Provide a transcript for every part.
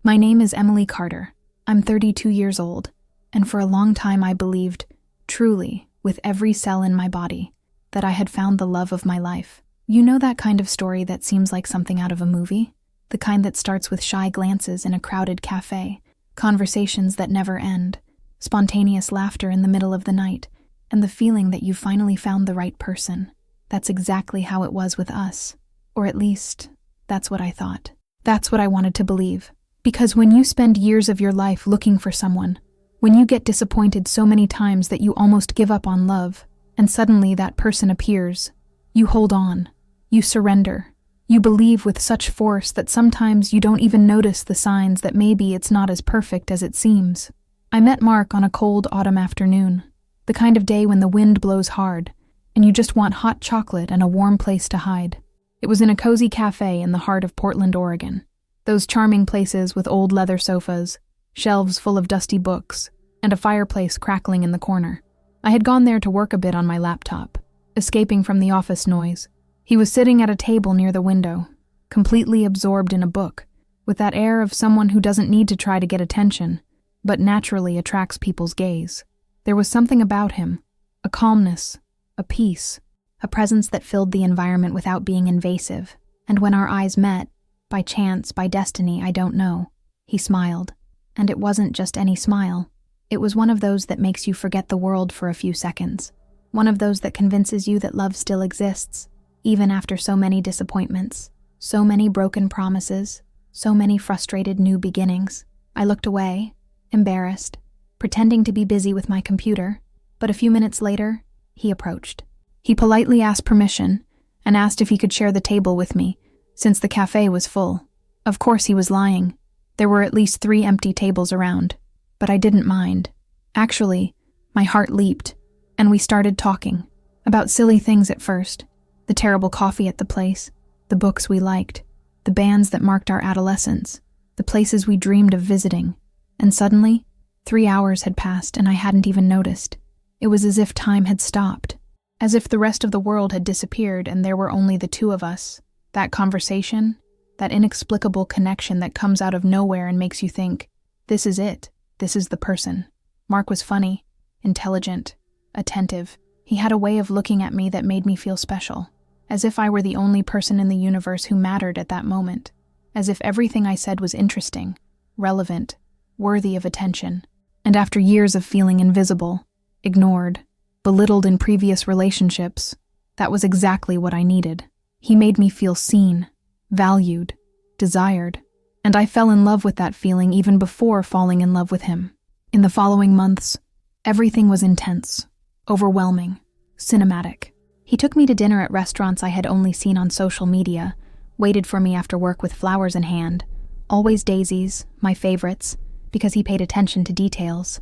My name is Emily Carter. I'm 32 years old, and for a long time I believed, truly, with every cell in my body, that I had found the love of my life. You know that kind of story that seems like something out of a movie? The kind that starts with shy glances in a crowded cafe, conversations that never end, spontaneous laughter in the middle of the night, and the feeling that you finally found the right person. That's exactly how it was with us. Or at least, that's what I thought. That's what I wanted to believe. Because when you spend years of your life looking for someone, when you get disappointed so many times that you almost give up on love, and suddenly that person appears, you hold on, you surrender, you believe with such force that sometimes you don't even notice the signs that maybe it's not as perfect as it seems. I met Mark on a cold autumn afternoon, the kind of day when the wind blows hard, and you just want hot chocolate and a warm place to hide. It was in a cozy cafe in the heart of Portland, Oregon. Those charming places with old leather sofas, shelves full of dusty books, and a fireplace crackling in the corner. I had gone there to work a bit on my laptop, escaping from the office noise. He was sitting at a table near the window, completely absorbed in a book, with that air of someone who doesn't need to try to get attention, but naturally attracts people's gaze. There was something about him, a calmness, a peace, a presence that filled the environment without being invasive. And when our eyes met, by chance, by destiny, I don't know, he smiled. And it wasn't just any smile. It was one of those that makes you forget the world for a few seconds. One of those that convinces you that love still exists, even after so many disappointments, so many broken promises, so many frustrated new beginnings. I looked away, embarrassed, pretending to be busy with my computer, but a few minutes later, he approached. He politely asked permission and asked if he could share the table with me, since the cafe was full. Of course he was lying. There were at least 3 empty tables around, but I didn't mind. Actually, my heart leaped, and we started talking about silly things at first. The terrible coffee at the place, the books we liked, the bands that marked our adolescence, the places we dreamed of visiting. And suddenly, 3 hours had passed and I hadn't even noticed. It was as if time had stopped, as if the rest of the world had disappeared and there were only the two of us. That conversation, that inexplicable connection that comes out of nowhere and makes you think, this is it, this is the person. Mark was funny, intelligent, attentive. He had a way of looking at me that made me feel special, as if I were the only person in the universe who mattered at that moment, as if everything I said was interesting, relevant, worthy of attention. And after years of feeling invisible, ignored, belittled in previous relationships, that was exactly what I needed. He made me feel seen, valued, desired, and I fell in love with that feeling even before falling in love with him. In the following months, everything was intense, overwhelming, cinematic. He took me to dinner at restaurants I had only seen on social media, waited for me after work with flowers in hand, always daisies, my favorites, because he paid attention to details.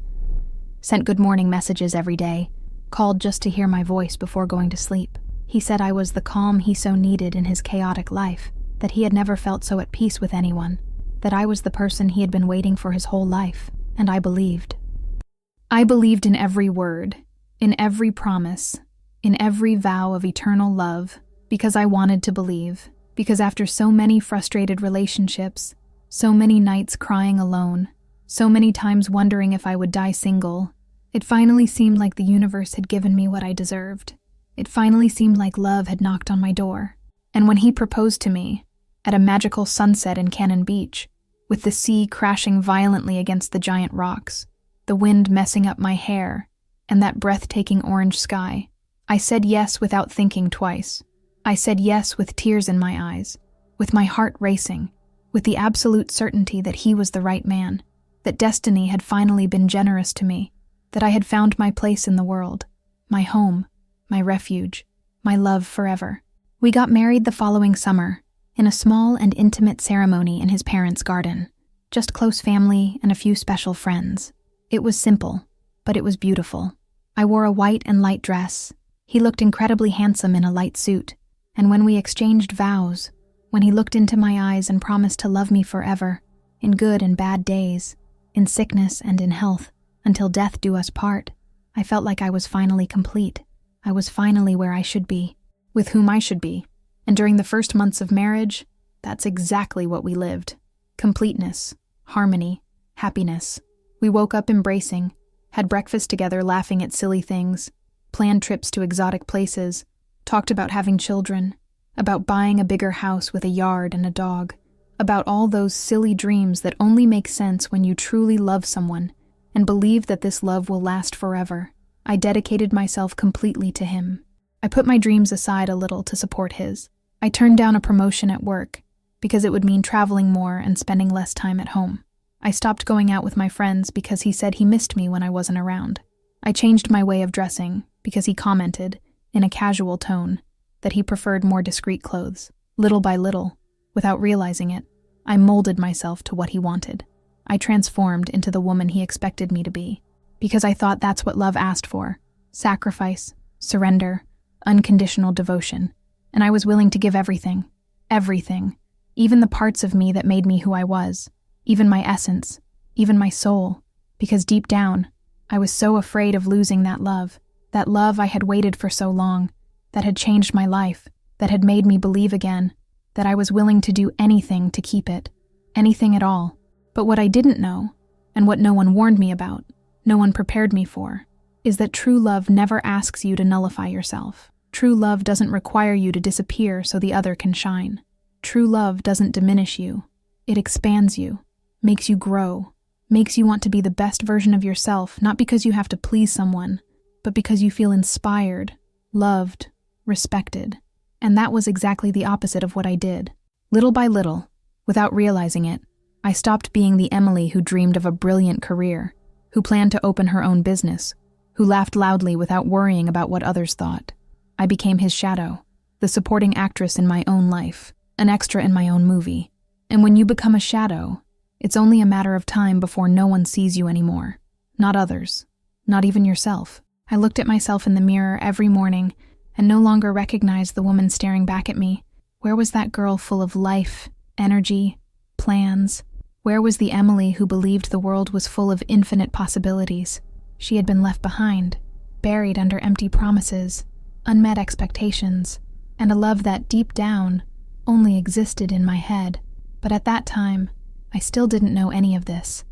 Sent good morning messages every day, called just to hear my voice before going to sleep. He said I was the calm he so needed in his chaotic life, that he had never felt so at peace with anyone, that I was the person he had been waiting for his whole life, and I believed. I believed in every word, in every promise, in every vow of eternal love, because I wanted to believe, because after so many frustrated relationships, so many nights crying alone, so many times wondering if I would die single, it finally seemed like the universe had given me what I deserved. It finally seemed like love had knocked on my door. And when he proposed to me, at a magical sunset in Cannon Beach, with the sea crashing violently against the giant rocks, the wind messing up my hair, and that breathtaking orange sky, I said yes without thinking twice. I said yes with tears in my eyes, with my heart racing, with the absolute certainty that he was the right man, that destiny had finally been generous to me, that I had found my place in the world, my home, my refuge, my love forever. We got married the following summer, in a small and intimate ceremony in his parents' garden. Just close family and a few special friends. It was simple, but it was beautiful. I wore a white and light dress. He looked incredibly handsome in a light suit, and when we exchanged vows, when he looked into my eyes and promised to love me forever, in good and bad days, in sickness and in health, until death do us part, I felt like I was finally complete. I was finally where I should be, with whom I should be. And during the first months of marriage, that's exactly what we lived. Completeness, harmony, happiness. We woke up embracing, had breakfast together laughing at silly things, planned trips to exotic places, talked about having children, about buying a bigger house with a yard and a dog, about all those silly dreams that only make sense when you truly love someone and believe that this love will last forever. I dedicated myself completely to him. I put my dreams aside a little to support his. I turned down a promotion at work because it would mean traveling more and spending less time at home. I stopped going out with my friends because he said he missed me when I wasn't around. I changed my way of dressing because he commented, in a casual tone, that he preferred more discreet clothes. Little by little, without realizing it, I molded myself to what he wanted. I transformed into the woman he expected me to be, because I thought that's what love asked for: sacrifice, surrender, unconditional devotion. And I was willing to give everything, even the parts of me that made me who I was, even my essence, even my soul, because deep down, I was so afraid of losing that love I had waited for so long, that had changed my life, that had made me believe again, that I was willing to do anything to keep it, anything at all. But what I didn't know, and what no one warned me about, no one prepared me for, is that true love never asks you to nullify yourself. True love doesn't require you to disappear so the other can shine. True love doesn't diminish you. It expands you, makes you grow, makes you want to be the best version of yourself, not because you have to please someone, but because you feel inspired, loved, respected. And that was exactly the opposite of what I did. Little by little, without realizing it, I stopped being the Emily who dreamed of a brilliant career, who planned to open her own business, who laughed loudly without worrying about what others thought. I became his shadow, the supporting actress in my own life, an extra in my own movie. And when you become a shadow, it's only a matter of time before no one sees you anymore. Not others, not even yourself. I looked at myself in the mirror every morning and no longer recognized the woman staring back at me. Where was that girl full of life, energy, plans? Where was the Emily who believed the world was full of infinite possibilities? She had been left behind, buried under empty promises, unmet expectations, and a love that, deep down, only existed in my head. But at that time, I still didn't know any of this.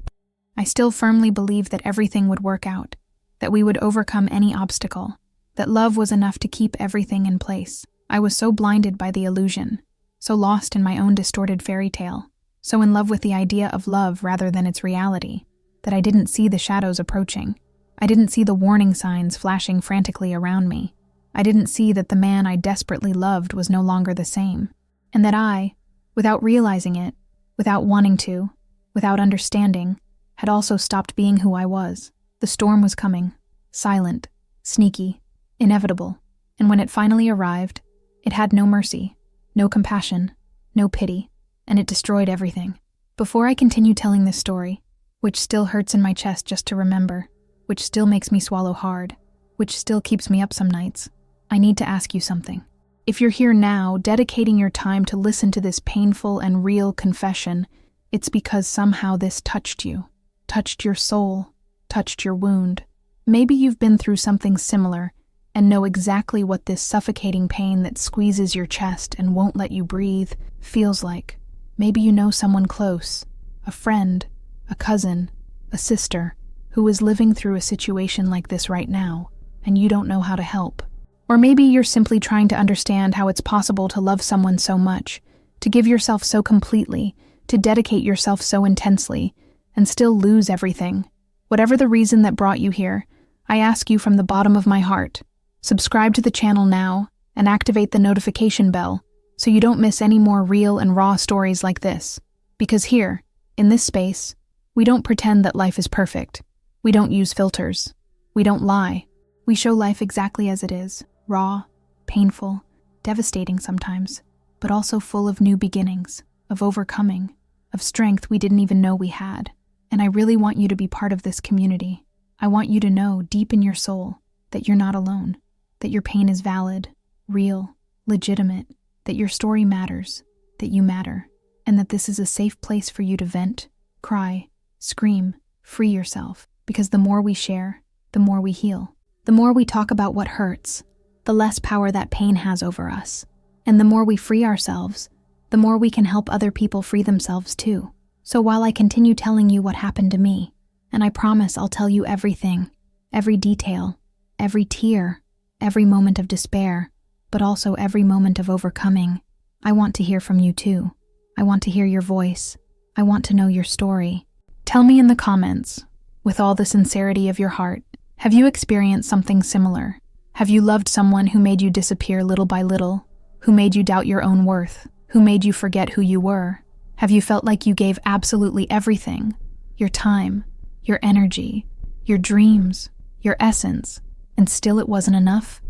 I still firmly believed that everything would work out, that we would overcome any obstacle, that love was enough to keep everything in place. I was so blinded by the illusion, so lost in my own distorted fairy tale, so in love with the idea of love rather than its reality, that I didn't see the shadows approaching. I didn't see the warning signs flashing frantically around me. I didn't see that the man I desperately loved was no longer the same, and that I, without realizing it, without wanting to, without understanding, had also stopped being who I was. The storm was coming, silent, sneaky, inevitable, and when it finally arrived, it had no mercy, no compassion, no pity, and it destroyed everything. Before I continue telling this story, which still hurts in my chest just to remember, which still makes me swallow hard, which still keeps me up some nights, I need to ask you something. If you're here now, dedicating your time to listen to this painful and real confession, it's because somehow this touched you, touched your soul, touched your wound. Maybe you've been through something similar and know exactly what this suffocating pain that squeezes your chest and won't let you breathe feels like. Maybe you know someone close, a friend, a cousin, a sister, who is living through a situation like this right now, and you don't know how to help. Or maybe you're simply trying to understand how it's possible to love someone so much, to give yourself so completely, to dedicate yourself so intensely, and still lose everything. Whatever the reason that brought you here, I ask you from the bottom of my heart, subscribe to the channel now and activate the notification bell so you don't miss any more real and raw stories like this. Because here, in this space, we don't pretend that life is perfect. We don't use filters. We don't lie. We show life exactly as it is, raw, painful, devastating sometimes, but also full of new beginnings, of overcoming, of strength we didn't even know we had. And I really want you to be part of this community. I want you to know deep in your soul that you're not alone, that your pain is valid, real, legitimate, that your story matters, that you matter, and that this is a safe place for you to vent, cry, scream, free yourself. Because the more we share, the more we heal. The more we talk about what hurts, the less power that pain has over us. And the more we free ourselves, the more we can help other people free themselves too. So while I continue telling you what happened to me, and I promise I'll tell you everything, every detail, every tear, every moment of despair, but also every moment of overcoming, I want to hear from you too. I want to hear your voice. I want to know your story. Tell me in the comments, with all the sincerity of your heart, have you experienced something similar? Have you loved someone who made you disappear little by little? Who made you doubt your own worth? Who made you forget who you were? Have you felt like you gave absolutely everything? Your time, your energy, your dreams, your essence, and still it wasn't enough?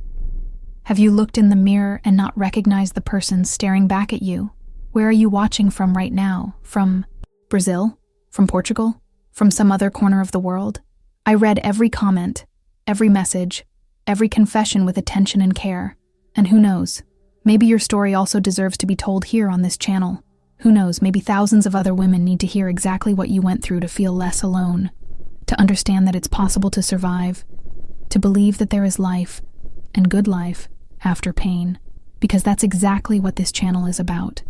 Have you looked in the mirror and not recognized the person staring back at you? Where are you watching from right now? From Brazil? From Portugal? From some other corner of the world? I read every comment, every message, every confession with attention and care. And who knows, maybe your story also deserves to be told here on this channel. Who knows, maybe thousands of other women need to hear exactly what you went through to feel less alone, to understand that it's possible to survive, to believe that there is life, and good life, after pain, because that's exactly what this channel is about.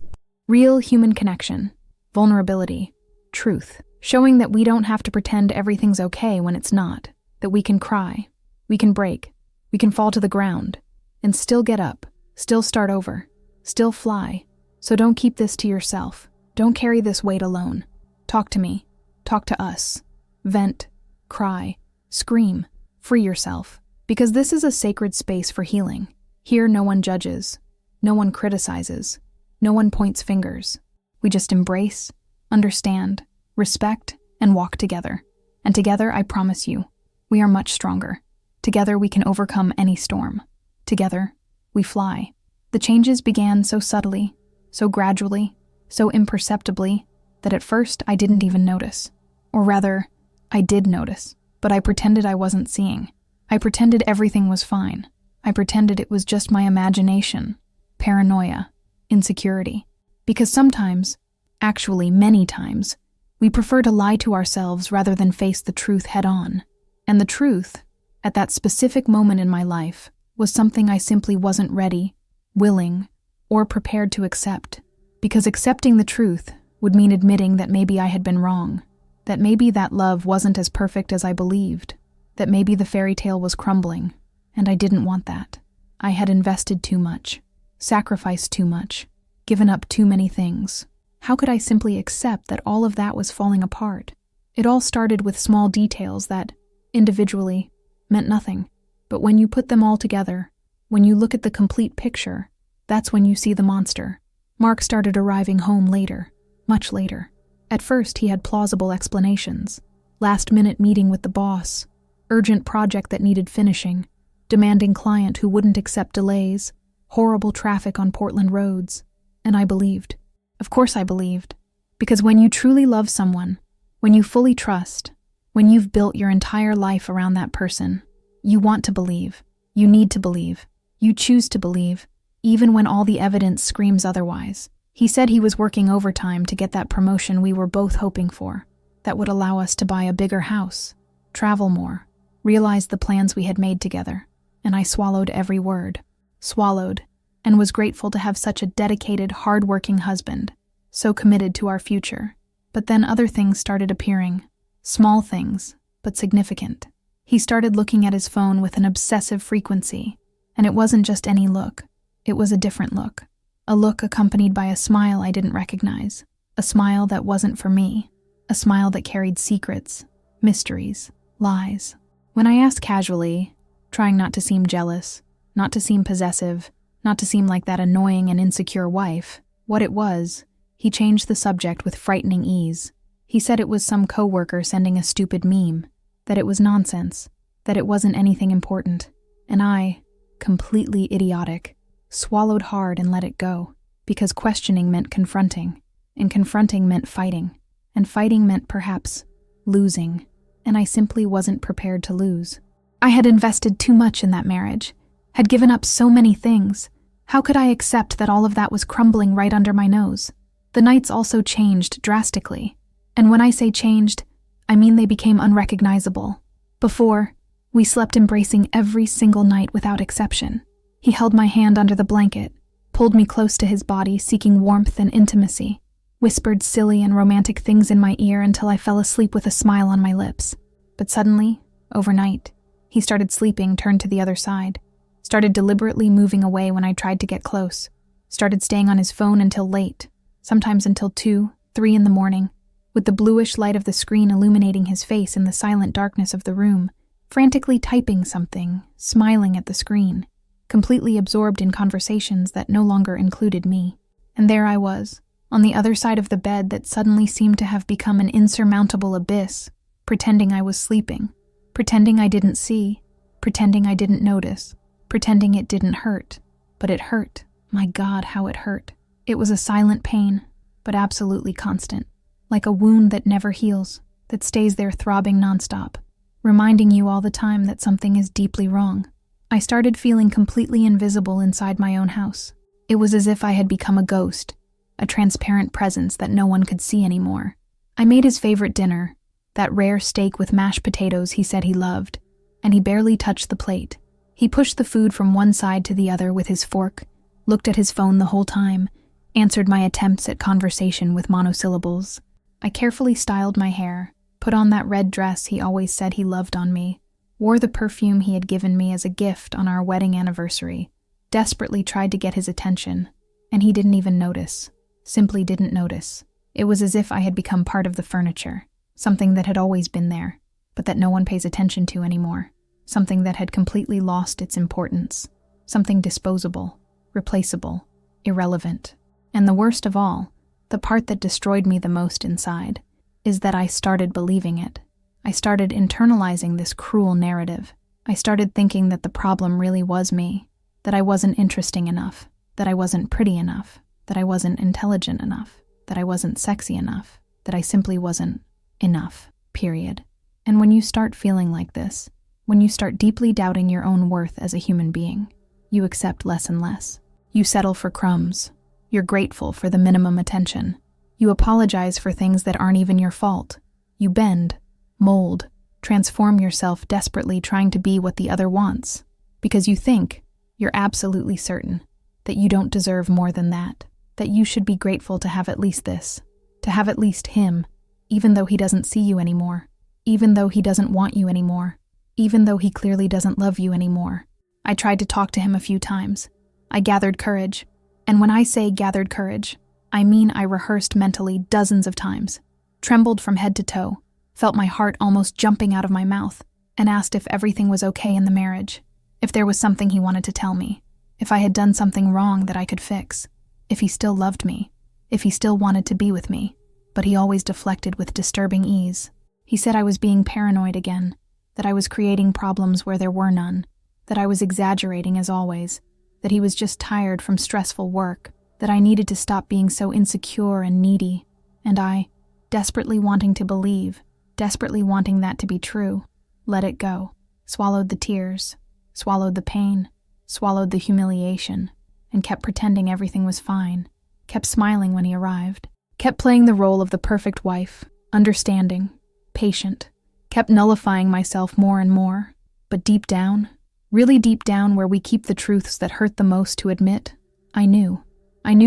Real human connection, vulnerability, truth, showing that we don't have to pretend everything's okay when it's not, that we can cry, we can break, we can fall to the ground, and still get up, still start over, still fly. So don't keep this to yourself. Don't carry this weight alone. Talk to me. Talk to us. Vent, cry, scream, free yourself, because this is a sacred space for healing. Here no one judges, no one criticizes, no one points fingers. We just embrace, understand, respect, and walk together. And together, I promise you, we are much stronger. Together we can overcome any storm. Together, we fly. The changes began so subtly, so gradually, so imperceptibly, that at first I didn't even notice. Or rather, I did notice, but I pretended I wasn't seeing. I pretended everything was fine. I pretended it was just my imagination, paranoia, insecurity. Because sometimes, actually many times, we prefer to lie to ourselves rather than face the truth head-on. And the truth, at that specific moment in my life, was something I simply wasn't ready, willing, or prepared to accept. Because accepting the truth would mean admitting that maybe I had been wrong, that maybe that love wasn't as perfect as I believed, that maybe the fairy tale was crumbling, and I didn't want that. I had invested too much, sacrificed too much, given up too many things. How could I simply accept that all of that was falling apart? It all started with small details that, individually, meant nothing. But when you put them all together, when you look at the complete picture, that's when you see the monster. Mark started arriving home later, much later. At first, he had plausible explanations. Last-minute meeting with the boss, urgent project that needed finishing, demanding client who wouldn't accept delays, horrible traffic on Portland roads. And I believed. Of course I believed. Because when you truly love someone, when you fully trust, when you've built your entire life around that person, you want to believe. You need to believe. You choose to believe, even when all the evidence screams otherwise. He said he was working overtime to get that promotion we were both hoping for, that would allow us to buy a bigger house, travel more, realize the plans we had made together. And I swallowed every word. Swallowed, and was grateful to have such a dedicated, hard-working husband, so committed to our future. But then other things started appearing. Small things, but significant. He started looking at his phone with an obsessive frequency, and it wasn't just any look. It was a different look. A look accompanied by a smile I didn't recognize. A smile that wasn't for me. A smile that carried secrets, mysteries, lies. When I asked casually, trying not to seem jealous, not to seem possessive, not to seem like that annoying and insecure wife, what it was, he changed the subject with frightening ease. He said it was some coworker sending a stupid meme, that it was nonsense, that it wasn't anything important. And I, completely idiotic, swallowed hard and let it go, because questioning meant confronting, and confronting meant fighting, and fighting meant perhaps losing, and I simply wasn't prepared to lose. I had invested too much in that marriage, had given up so many things. How could I accept that all of that was crumbling right under my nose? The nights also changed drastically, and when I say changed, I mean they became unrecognizable. Before, we slept embracing every single night without exception. He held my hand under the blanket, pulled me close to his body, seeking warmth and intimacy. whispered silly and romantic things in my ear until I fell asleep with a smile on my lips. But suddenly, overnight, he started sleeping, turned to the other side, started deliberately moving away when I tried to get close, started staying on his phone until late, sometimes until 2, 3 in the morning, with the bluish light of the screen illuminating his face in the silent darkness of the room, frantically typing something, smiling at the screen, completely absorbed in conversations that no longer included me. And there I was, on the other side of the bed that suddenly seemed to have become an insurmountable abyss, pretending I was sleeping, pretending I didn't see, pretending I didn't notice, pretending it didn't hurt. But it hurt. My God, how it hurt. It was a silent pain, but absolutely constant, like a wound that never heals, that stays there throbbing nonstop, reminding you all the time that something is deeply wrong. I started feeling completely invisible inside my own house. It was as if I had become a ghost, a transparent presence that no one could see anymore. I made his favorite dinner, that rare steak with mashed potatoes he said he loved, and he barely touched the plate. He pushed the food from one side to the other with his fork, looked at his phone the whole time, answered my attempts at conversation with monosyllables. I carefully styled my hair, put on that red dress he always said he loved on me, wore the perfume he had given me as a gift on our wedding anniversary, desperately tried to get his attention, and he didn't even notice, simply didn't notice. It was as if I had become part of the furniture, something that had always been there, but that no one pays attention to anymore, something that had completely lost its importance, something disposable, replaceable, irrelevant. And the worst of all, the part that destroyed me the most inside, is that I started believing it. I started internalizing this cruel narrative. I started thinking that the problem really was me, that I wasn't interesting enough, that I wasn't pretty enough, that I wasn't intelligent enough, that I wasn't sexy enough, that I simply wasn't enough, period. And when you start feeling like this, when you start deeply doubting your own worth as a human being, you accept less and less. You settle for crumbs. You're grateful for the minimum attention. You apologize for things that aren't even your fault. You bend, mold, transform yourself desperately trying to be what the other wants, because you think, you're absolutely certain, that you don't deserve more than that you should be grateful to have at least this, to have at least him, even though he doesn't see you anymore, even though he doesn't want you anymore, even though he clearly doesn't love you anymore. I tried to talk to him a few times. I gathered courage. And when I say gathered courage, I mean I rehearsed mentally dozens of times, trembled from head to toe, felt my heart almost jumping out of my mouth, and asked if everything was okay in the marriage, if there was something he wanted to tell me, if I had done something wrong that I could fix, if he still loved me, if he still wanted to be with me. But he always deflected with disturbing ease. He said I was being paranoid again, that I was creating problems where there were none, that I was exaggerating as always, that he was just tired from stressful work, that I needed to stop being so insecure and needy, and I, desperately wanting to believe, desperately wanting that to be true, let it go, swallowed the tears, swallowed the pain, swallowed the humiliation, and kept pretending everything was fine, kept smiling when he arrived, kept playing the role of the perfect wife, understanding, patient, kept nullifying myself more and more, but deep down, really deep down where we keep the truths that hurt the most to admit, I knew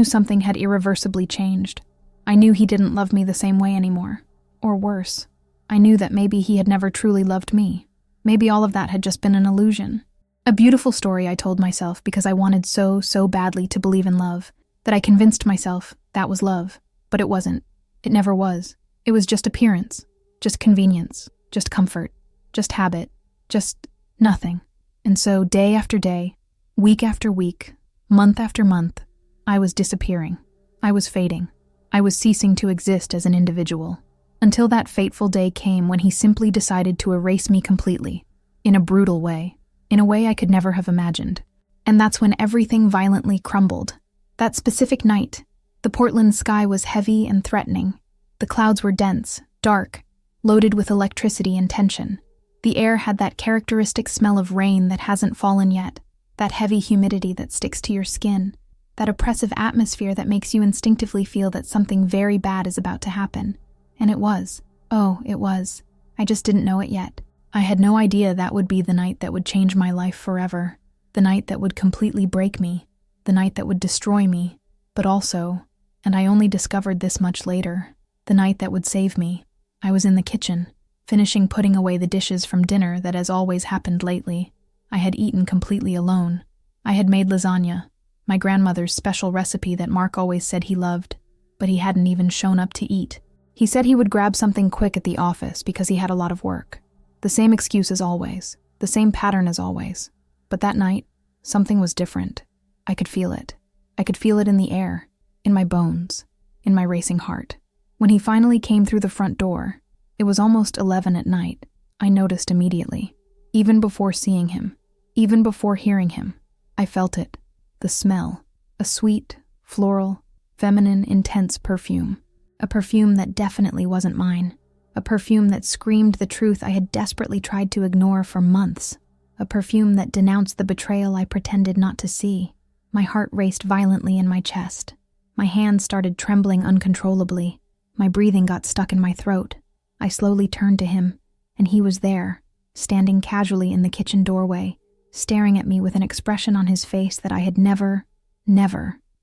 something had irreversibly changed. I knew he didn't love me the same way anymore. Or worse, I knew that maybe he had never truly loved me. Maybe all of that had just been an illusion. A beautiful story, I told myself, because I wanted so badly to believe in love, that I convinced myself that was love. But it wasn't. It never was. It was just appearance, just convenience, just comfort, just habit, just nothing. And so day after day, week after week, month after month, I was disappearing. I was fading. I was ceasing to exist as an individual. Until that fateful day came when he simply decided to erase me completely, in a brutal way, in a way I could never have imagined. And that's when everything violently crumbled. That specific night, the Portland sky was heavy and threatening. The clouds were dense, dark, loaded with electricity and tension. The air had that characteristic smell of rain that hasn't fallen yet, that heavy humidity that sticks to your skin, that oppressive atmosphere that makes you instinctively feel that something very bad is about to happen. And it was. Oh, it was. I just didn't know it yet. I had no idea that would be the night that would change my life forever, the night that would completely break me, the night that would destroy me, but also And I only discovered this much later, the night that would save me. I was in the kitchen, finishing putting away the dishes from dinner that has always happened lately. I had eaten completely alone. I had made lasagna, my grandmother's special recipe that Mark always said he loved, but he hadn't even shown up to eat. He said he would grab something quick at the office because he had a lot of work. The same excuse as always, the same pattern as always. But that night, something was different. I could feel it. I could feel it in the air, in my bones, in my racing heart. When he finally came through the front door, it was almost 11 at night. I noticed immediately. Even before seeing him, even before hearing him, I felt it. The smell. A sweet, floral, feminine, intense perfume. A perfume that definitely wasn't mine. A perfume that screamed the truth I had desperately tried to ignore for months. A perfume that denounced the betrayal I pretended not to see. My heart raced violently in my chest. My hands started trembling uncontrollably. My breathing got stuck in my throat. I slowly turned to him, and he was there, standing casually in the kitchen doorway, staring at me with an expression on his face that I had never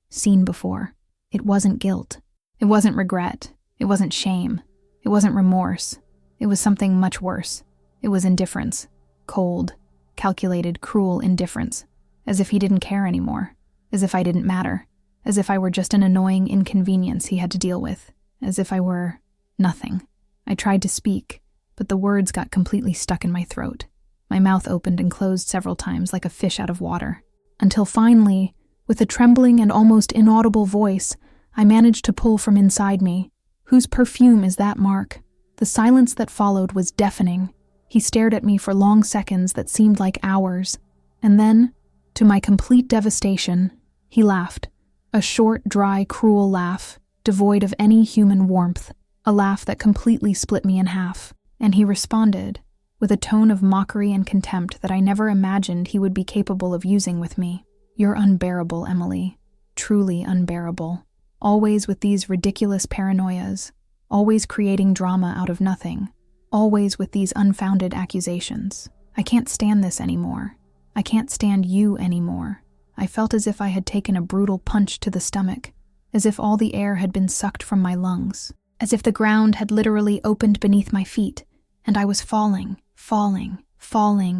seen before. It wasn't guilt. It wasn't regret. It wasn't shame. It wasn't remorse. It was something much worse. It was indifference. Cold, calculated, cruel indifference. As if he didn't care anymore. As if I didn't matter. As if I were just an annoying inconvenience he had to deal with. As if I were nothing. I tried to speak, but the words got completely stuck in my throat. My mouth opened and closed several times like a fish out of water. Until finally, with a trembling and almost inaudible voice, I managed to pull from inside me, "Whose perfume is that, Mark?" The silence that followed was deafening. He stared at me for long seconds that seemed like hours. And then, to my complete devastation, he laughed. A short, dry, cruel laugh, devoid of any human warmth. A laugh that completely split me in half. And he responded, with a tone of mockery and contempt that I never imagined he would be capable of using with me. "You're unbearable, Emily. Truly unbearable. Always with these ridiculous paranoias. Always creating drama out of nothing. Always with these unfounded accusations. I can't stand this anymore. I can't stand you anymore." I felt as if I had taken a brutal punch to the stomach, as if all the air had been sucked from my lungs, as if the ground had literally opened beneath my feet, and I was falling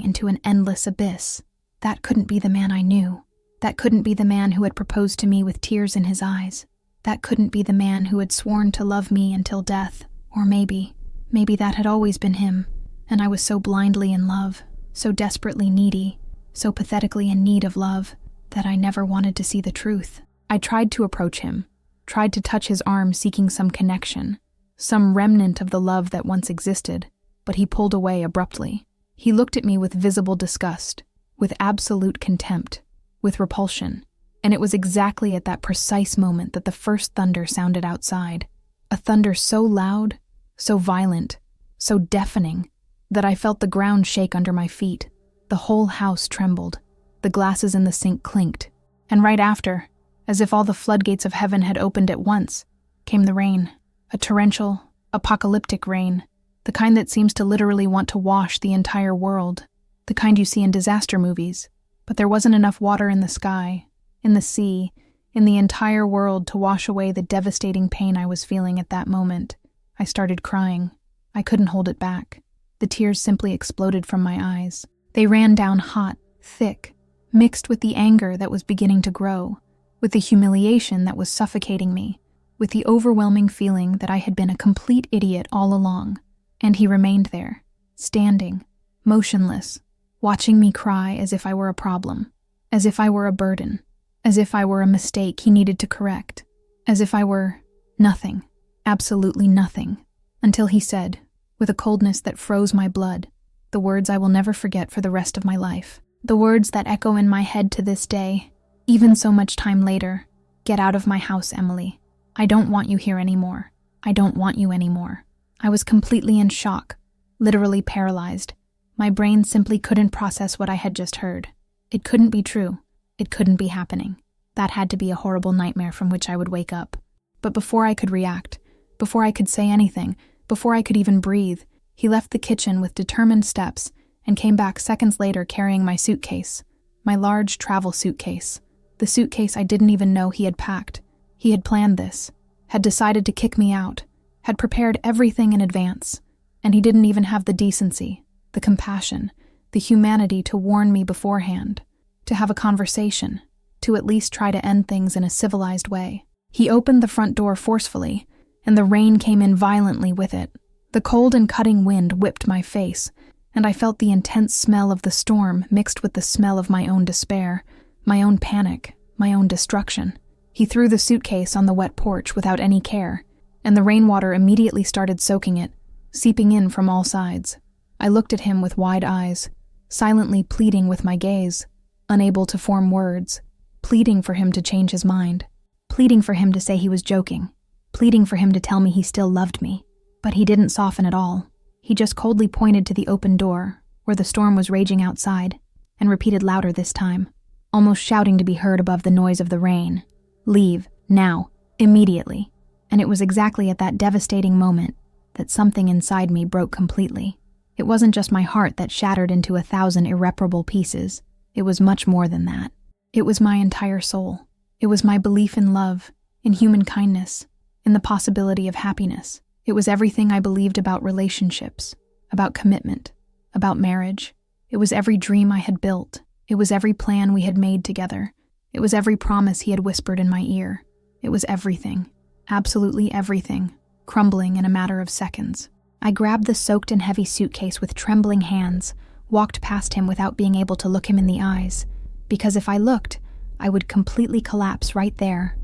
into an endless abyss. That couldn't be the man I knew. That couldn't be the man who had proposed to me with tears in his eyes. That couldn't be the man who had sworn to love me until death. Or maybe that had always been him, and I was so blindly in love, so desperately needy, so pathetically in need of love, that I never wanted to see the truth. I tried to approach him, tried to touch his arm seeking some connection, some remnant of the love that once existed, but he pulled away abruptly. He looked at me with visible disgust, with absolute contempt, with repulsion, and it was exactly at that precise moment that the first thunder sounded outside, a thunder so loud, so violent, so deafening, that I felt the ground shake under my feet. The whole house trembled. The glasses in the sink clinked, and right after, as if all the floodgates of heaven had opened at once, came the rain, a torrential, apocalyptic rain, the kind that seems to literally want to wash the entire world, the kind you see in disaster movies. But there wasn't enough water in the sky, in the sea, in the entire world to wash away the devastating pain I was feeling at that moment. I started crying. I couldn't hold it back. The tears simply exploded from my eyes. They ran down hot, thick, mixed with the anger that was beginning to grow, with the humiliation that was suffocating me, with the overwhelming feeling that I had been a complete idiot all along. And he remained there, standing, motionless, watching me cry as if I were a problem, as if I were a burden, as if I were a mistake he needed to correct, as if I were nothing, absolutely nothing, until he said, with a coldness that froze my blood, the words I will never forget for the rest of my life, the words that echo in my head to this day, even so much time later. "Get out of my house, Emily. I don't want you here anymore. I don't want you anymore." I was completely in shock, literally paralyzed. My brain simply couldn't process what I had just heard. It couldn't be true. It couldn't be happening. That had to be a horrible nightmare from which I would wake up. But before I could react, before I could say anything, before I could even breathe, he left the kitchen with determined steps and came back seconds later carrying my suitcase, my large travel suitcase, the suitcase I didn't even know he had packed, He had planned this, had decided to kick me out, had prepared everything in advance, and he didn't even have the decency, the compassion, the humanity to warn me beforehand, to have a conversation, to at least try to end things in a civilized way. He opened the front door forcefully, and the rain came in violently with it. The cold and cutting wind whipped my face, and I felt the intense smell of the storm mixed with the smell of my own despair, my own panic, my own destruction. He threw the suitcase on the wet porch without any care, and the rainwater immediately started soaking it, seeping in from all sides. I looked at him with wide eyes, silently pleading with my gaze, unable to form words, pleading for him to change his mind, pleading for him to say he was joking, pleading for him to tell me he still loved me. But he didn't soften at all. He just coldly pointed to the open door, where the storm was raging outside, and repeated louder this time, almost shouting to be heard above the noise of the rain. "Leave, now, immediately." And it was exactly at that devastating moment that something inside me broke completely. It wasn't just my heart that shattered into 1,000 irreparable pieces. It was much more than that. It was my entire soul. It was my belief in love, in human kindness, in the possibility of happiness. It was everything I believed about relationships, about commitment, about marriage. It was every dream I had built. It was every plan we had made together. It was every promise he had whispered in my ear. It was everything, absolutely everything, crumbling in a matter of seconds. I grabbed the soaked and heavy suitcase with trembling hands, walked past him without being able to look him in the eyes, because if I looked, I would completely collapse right there,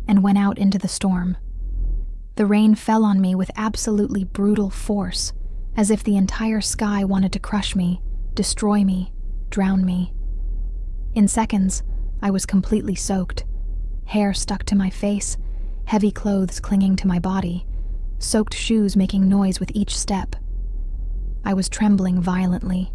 and went out into the storm. The rain fell on me with absolutely brutal force, as if the entire sky wanted to crush me, destroy me, drown me. In seconds, I was completely soaked, hair stuck to my face, heavy clothes clinging to my body, soaked shoes making noise with each step. I was trembling violently.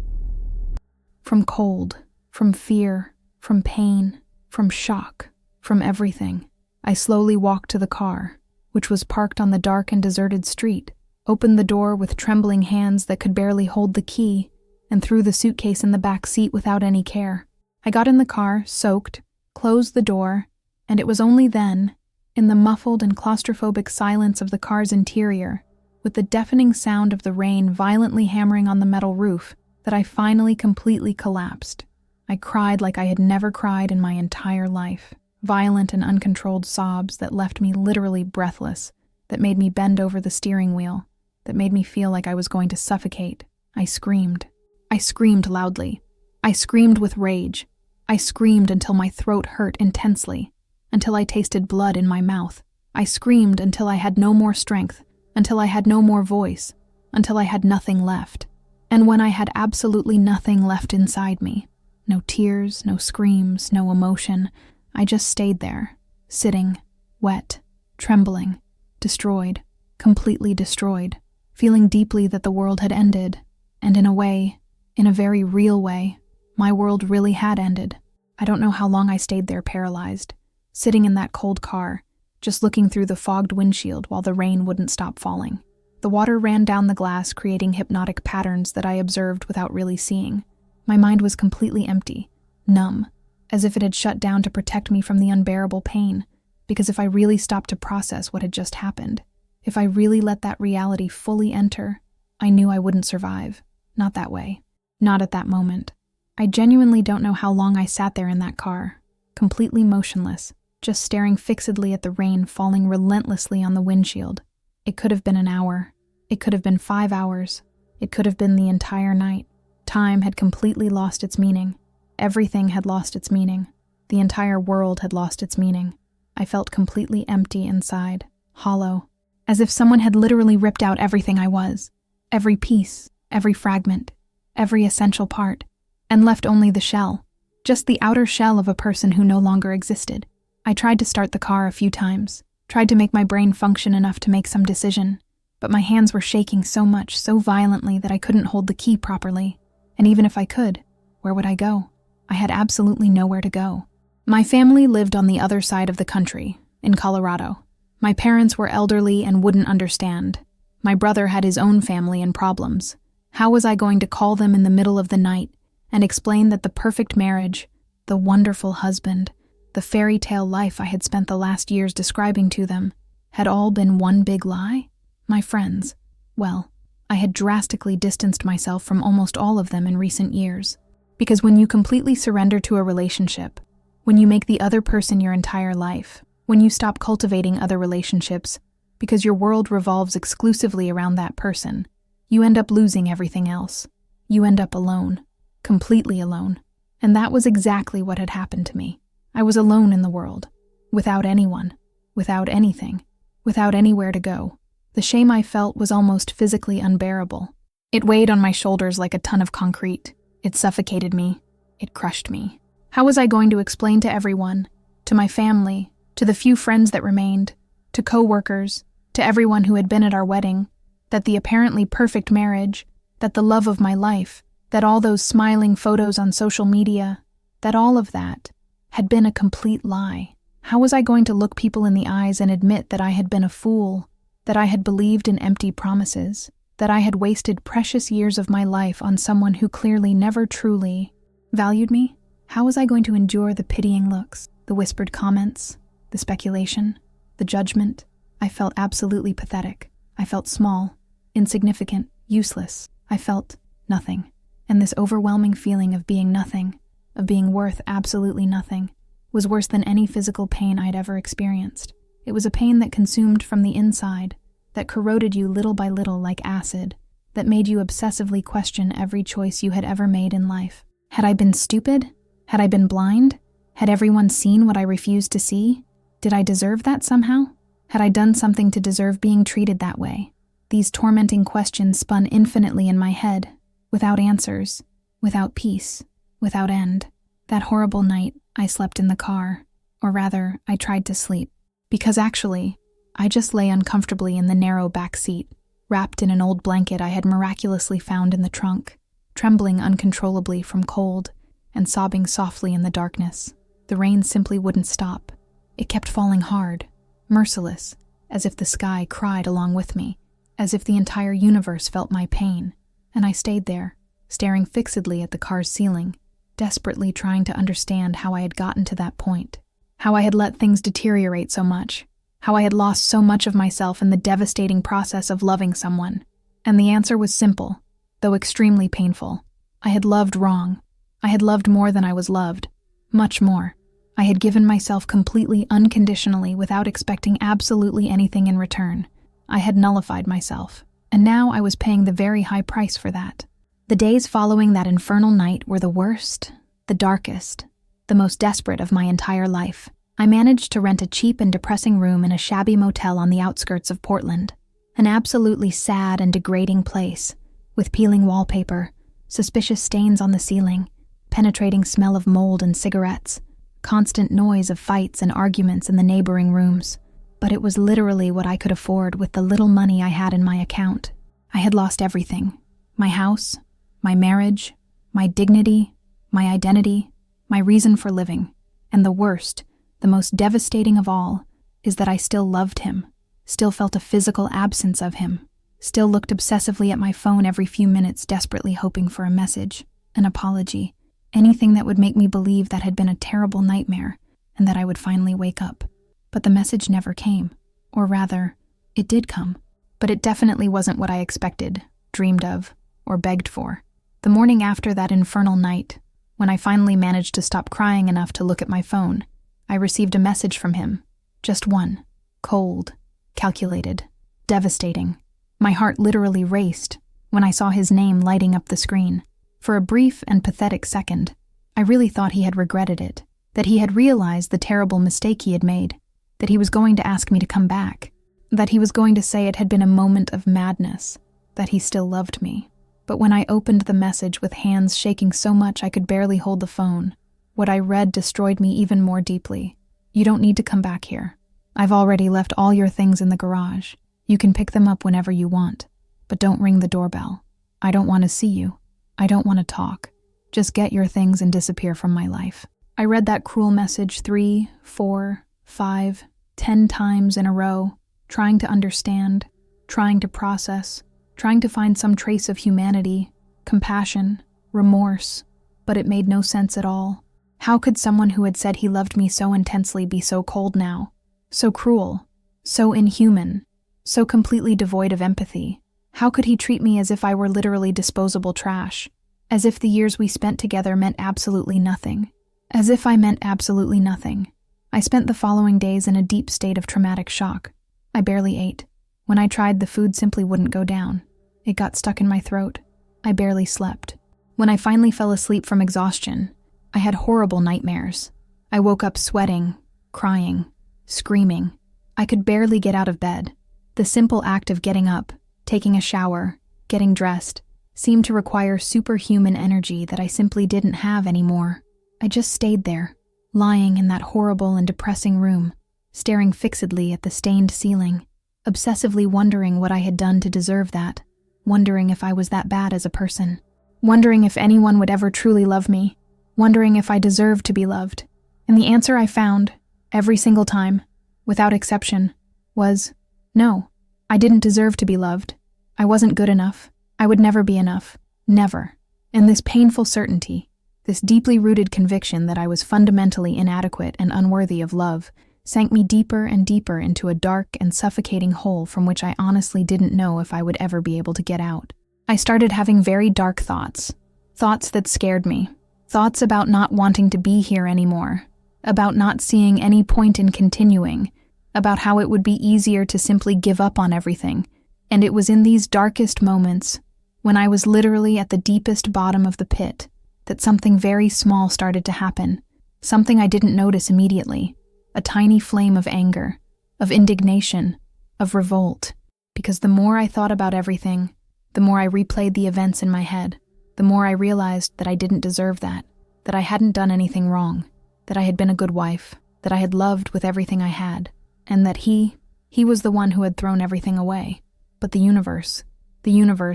From cold, from fear, from pain, from shock, from everything. I slowly walked to the car, which was parked on the dark and deserted street, opened the door with trembling hands that could barely hold the key, and threw the suitcase in the back seat without any care. I got in the car, soaked, closed the door, and it was only then, in the muffled and claustrophobic silence of the car's interior, with the deafening sound of the rain violently hammering on the metal roof, that I finally completely collapsed. I cried like I had never cried in my entire life. Violent and uncontrolled sobs that left me literally breathless, that made me bend over the steering wheel, that made me feel like I was going to suffocate. I screamed. I screamed loudly. I screamed with rage. I screamed until my throat hurt intensely, until I tasted blood in my mouth. I screamed until I had no more strength, until I had no more voice, until I had nothing left. And when I had absolutely nothing left inside me, no tears, no screams, no emotion, I just stayed there, sitting, wet, trembling, destroyed, completely destroyed, feeling deeply that the world had ended, and in a way, in a very real way, my world really had ended. I don't know how long I stayed there paralyzed, sitting in that cold car, just looking through the fogged windshield while the rain wouldn't stop falling. The water ran down the glass, creating hypnotic patterns that I observed without really seeing. My mind was completely empty, numb, as if it had shut down to protect me from the unbearable pain, because if I really stopped to process what had just happened, if I really let that reality fully enter, I knew I wouldn't survive. Not that way. Not at that moment. I genuinely don't know how long I sat there in that car, completely motionless, just staring fixedly at the rain falling relentlessly on the windshield. It could have been an hour. It could have been 5 hours. It could have been the entire night. Time had completely lost its meaning. Everything had lost its meaning. The entire world had lost its meaning. I felt completely empty inside, hollow, as if someone had literally ripped out everything I was, every piece, every fragment, every essential part, and left only the shell, just the outer shell of a person who no longer existed. I tried to start the car a few times, tried to make my brain function enough to make some decision, but my hands were shaking so much, so violently that I couldn't hold the key properly. And even if I could, where would I go? I had absolutely nowhere to go. My family lived on the other side of the country, in Colorado. My parents were elderly and wouldn't understand. My brother had his own family and problems. How was I going to call them in the middle of the night and explain that the perfect marriage, the wonderful husband, the fairy tale life I had spent the last years describing to them, had all been one big lie? My friends, well, I had drastically distanced myself from almost all of them in recent years. Because when you completely surrender to a relationship, when you make the other person your entire life, when you stop cultivating other relationships because your world revolves exclusively around that person, you end up losing everything else. You end up alone, completely alone. And that was exactly what had happened to me. I was alone in the world, without anyone, without anything, without anywhere to go. The shame I felt was almost physically unbearable. It weighed on my shoulders like a ton of concrete. It suffocated me. It crushed me. How was I going to explain to everyone, to my family, to the few friends that remained, to co-workers, to everyone who had been at our wedding, that the apparently perfect marriage, that the love of my life, that all those smiling photos on social media, that all of that had been a complete lie? How was I going to look people in the eyes and admit that I had been a fool, that I had believed in empty promises, that I had wasted precious years of my life on someone who clearly never truly valued me? How was I going to endure the pitying looks, the whispered comments, the speculation, the judgment? I felt absolutely pathetic. I felt small, insignificant, useless. I felt nothing. And this overwhelming feeling of being nothing, of being worth absolutely nothing, was worse than any physical pain I'd ever experienced. It was a pain that consumed from the inside, that corroded you little by little like acid, that made you obsessively question every choice you had ever made in life. Had I been stupid? Had I been blind? Had everyone seen what I refused to see? Did I deserve that somehow? Had I done something to deserve being treated that way? These tormenting questions spun infinitely in my head, without answers, without peace, without end. That horrible night, I slept in the car, or rather, I tried to sleep. Because actually, I just lay uncomfortably in the narrow back seat, wrapped in an old blanket I had miraculously found in the trunk, trembling uncontrollably from cold and sobbing softly in the darkness. The rain simply wouldn't stop. It kept falling hard, merciless, as if the sky cried along with me, as if the entire universe felt my pain. And I stayed there, staring fixedly at the car's ceiling, desperately trying to understand how I had gotten to that point, how I had let things deteriorate so much, how I had lost so much of myself in the devastating process of loving someone. And the answer was simple, though extremely painful. I had loved wrong. I had loved more than I was loved. Much more. I had given myself completely unconditionally without expecting absolutely anything in return. I had nullified myself, and now I was paying the very high price for that. The days following that infernal night were the worst, the darkest, the most desperate of my entire life. I managed to rent a cheap and depressing room in a shabby motel on the outskirts of Portland, an absolutely sad and degrading place, with peeling wallpaper, suspicious stains on the ceiling, penetrating smell of mold and cigarettes, constant noise of fights and arguments in the neighboring rooms. But it was literally what I could afford with the little money I had in my account. I had lost everything. My house, my marriage, my dignity, my identity, my reason for living. And the worst, the most devastating of all, is that I still loved him, still felt a physical absence of him, still looked obsessively at my phone every few minutes, desperately hoping for a message, an apology, anything that would make me believe that had been a terrible nightmare and that I would finally wake up. But the message never came. Or rather, it did come. But it definitely wasn't what I expected, dreamed of, or begged for. The morning after that infernal night, when I finally managed to stop crying enough to look at my phone, I received a message from him. Just one. Cold, calculated, devastating. My heart literally raced when I saw his name lighting up the screen. For a brief and pathetic second, I really thought he had regretted it, that he had realized the terrible mistake he had made, that he was going to ask me to come back, that he was going to say it had been a moment of madness, that he still loved me. But when I opened the message with hands shaking so much I could barely hold the phone, what I read destroyed me even more deeply. You don't need to come back here. I've already left all your things in the garage. You can pick them up whenever you want, but don't ring the doorbell. I don't want to see you. I don't want to talk. Just get your things and disappear from my life. I read that cruel message 3, 4, 5, 10 times in a row, trying to understand, trying to process, trying to find some trace of humanity, compassion, remorse, but it made no sense at all. How could someone who had said he loved me so intensely be so cold now? So cruel, so inhuman, so completely devoid of empathy? How could he treat me as if I were literally disposable trash? As if the years we spent together meant absolutely nothing. As if I meant absolutely nothing. I spent the following days in a deep state of traumatic shock. I barely ate. When I tried, the food simply wouldn't go down. It got stuck in my throat. I barely slept. When I finally fell asleep from exhaustion, I had horrible nightmares. I woke up sweating, crying, screaming. I could barely get out of bed. The simple act of getting up, taking a shower, getting dressed, seemed to require superhuman energy that I simply didn't have anymore. I just stayed there, lying in that horrible and depressing room, staring fixedly at the stained ceiling, obsessively wondering what I had done to deserve that, wondering if I was that bad as a person, wondering if anyone would ever truly love me, wondering if I deserved to be loved. And the answer I found, every single time, without exception, was no. I didn't deserve to be loved. I wasn't good enough. I would never be enough. Never. And this painful certainty, this deeply rooted conviction that I was fundamentally inadequate and unworthy of love, sank me deeper and deeper into a dark and suffocating hole from which I honestly didn't know if I would ever be able to get out. I started having very dark thoughts. Thoughts that scared me. Thoughts about not wanting to be here anymore. About not seeing any point in continuing. About how it would be easier to simply give up on everything. And it was in these darkest moments, when I was literally at the deepest bottom of the pit, that something very small started to happen. Something I didn't notice immediately. A tiny flame of anger, of indignation, of revolt. Because the more I thought about everything, the more I replayed the events in my head, the more I realized that I didn't deserve that I hadn't done anything wrong, that I had been a good wife, that I had loved with everything I had, and that he was the one who had thrown everything away. But the universe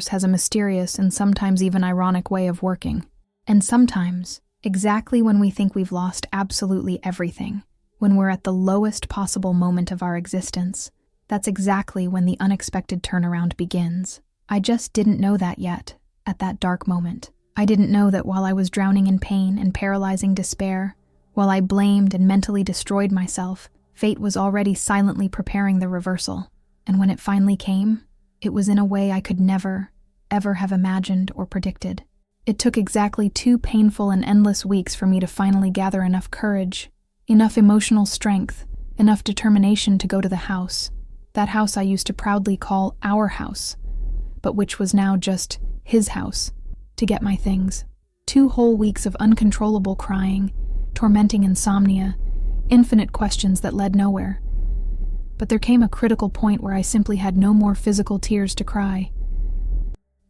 has a mysterious and sometimes even ironic way of working. And sometimes, exactly when we think we've lost absolutely everything, when we're at the lowest possible moment of our existence, that's exactly when the unexpected turnaround begins. I just didn't know that yet, at that dark moment. I didn't know that while I was drowning in pain and paralyzing despair, while I blamed and mentally destroyed myself, fate was already silently preparing the reversal. And when it finally came, it was in a way I could never, ever have imagined or predicted. It took exactly 2 painful and endless weeks for me to finally gather enough courage, enough emotional strength, enough determination to go to the house, that house I used to proudly call our house, but which was now just his house, to get my things. 2 whole weeks of uncontrollable crying, tormenting insomnia, infinite questions that led nowhere. But there came a critical point where I simply had no more physical tears to cry.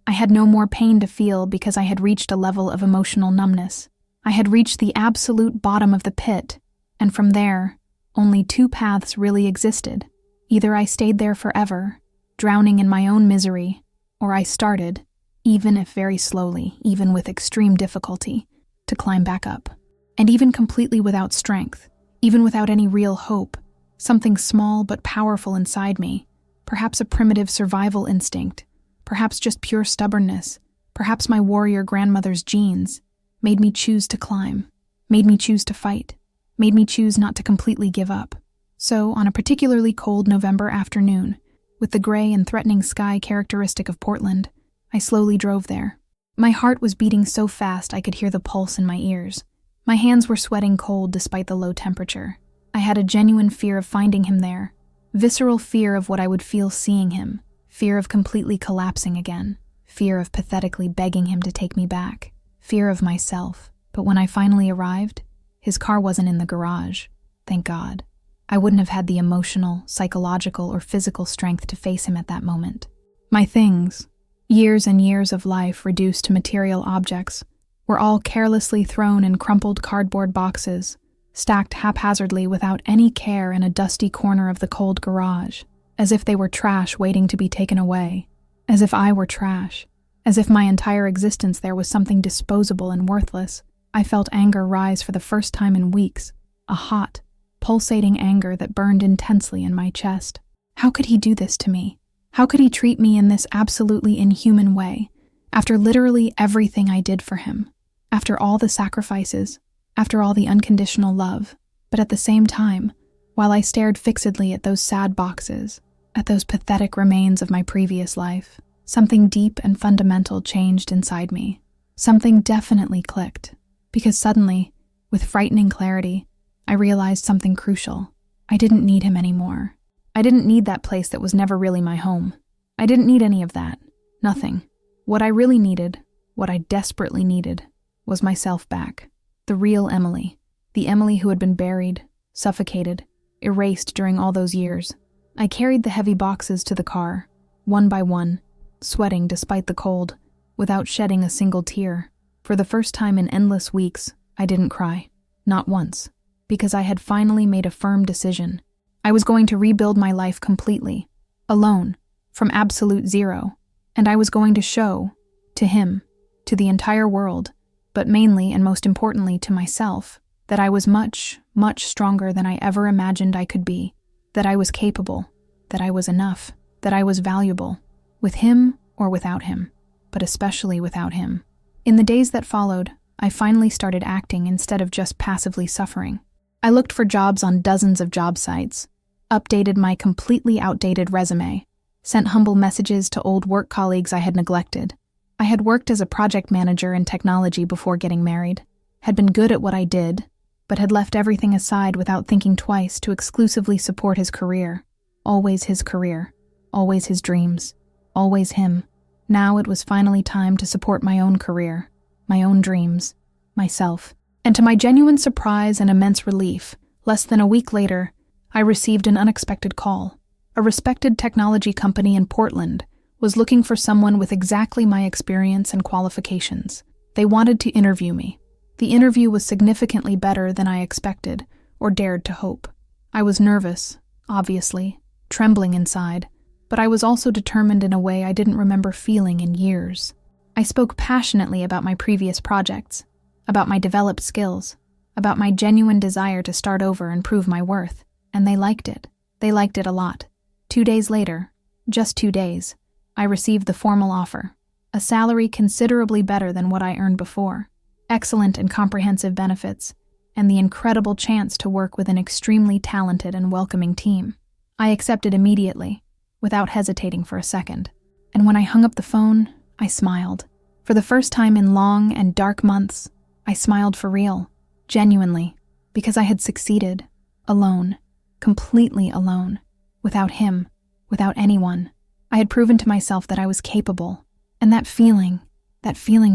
I had no more pain to feel because I had reached a level of emotional numbness. I had reached the absolute bottom of the pit, and from there, only 2 paths really existed. Either I stayed there forever, drowning in my own misery, or I started, even if very slowly, even with extreme difficulty, to climb back up. And even completely without strength, even without any real hope, something small but powerful inside me, perhaps a primitive survival instinct, perhaps just pure stubbornness, perhaps my warrior grandmother's genes, made me choose to climb, made me choose to fight, made me choose not to completely give up. So, on a particularly cold November afternoon, with the gray and threatening sky characteristic of Portland, I slowly drove there. My heart was beating so fast I could hear the pulse in my ears. My hands were sweating cold despite the low temperature. I had a genuine fear of finding him there, visceral fear of what I would feel seeing him, fear of completely collapsing again, fear of pathetically begging him to take me back, fear of myself. But when I finally arrived, his car wasn't in the garage, thank God. I wouldn't have had the emotional, psychological, or physical strength to face him at that moment. My things, years and years of life reduced to material objects, were all carelessly thrown in crumpled cardboard boxes, stacked haphazardly without any care in a dusty corner of the cold garage, as if they were trash waiting to be taken away, as if I were trash, as if my entire existence there was something disposable and worthless. I felt anger rise for the first time in weeks, a hot, pulsating anger that burned intensely in my chest. How could he do this to me? How could he treat me in this absolutely inhuman way, after literally everything I did for him, after all the sacrifices, after all the unconditional love. But at the same time, while I stared fixedly at those sad boxes, at those pathetic remains of my previous life, something deep and fundamental changed inside me. Something definitely clicked, because suddenly, with frightening clarity, I realized something crucial. I didn't need him anymore. I didn't need that place that was never really my home. I didn't need any of that. Nothing. What I really needed, what I desperately needed, was myself back. The real Emily. The Emily who had been buried, suffocated, erased during all those years. I carried the heavy boxes to the car, one by one, sweating despite the cold, without shedding a single tear. For the first time in endless weeks, I didn't cry. Not once. Because I had finally made a firm decision. I was going to rebuild my life completely, alone, from absolute zero, and I was going to show, to him, to the entire world, but mainly and most importantly to myself, that I was much, much stronger than I ever imagined I could be, that I was capable, that I was enough, that I was valuable, with him or without him, but especially without him. In the days that followed, I finally started acting instead of just passively suffering. I looked for jobs on dozens of job sites, updated my completely outdated resume, sent humble messages to old work colleagues I had neglected. I had worked as a project manager in technology before getting married, had been good at what I did, but had left everything aside without thinking twice to exclusively support his career. Always his career, always his dreams, always him. Now it was finally time to support my own career, my own dreams, myself. And to my genuine surprise and immense relief, less than a week later, I received an unexpected call. A respected technology company in Portland was looking for someone with exactly my experience and qualifications. They wanted to interview me. The interview was significantly better than I expected or dared to hope. I was nervous, obviously, trembling inside, but I was also determined in a way I didn't remember feeling in years. I spoke passionately about my previous projects, about my developed skills, about my genuine desire to start over and prove my worth, and they liked it. They liked it a lot. 2 days later, just 2 days, I received the formal offer, a salary considerably better than what I earned before, excellent and comprehensive benefits, and the incredible chance to work with an extremely talented and welcoming team. I accepted immediately, without hesitating for a second, and when I hung up the phone, I smiled. For the first time in long and dark months, I smiled for real, genuinely, because I had succeeded, alone, completely alone, without him, without anyone. I had proven to myself that I was capable, and that feeling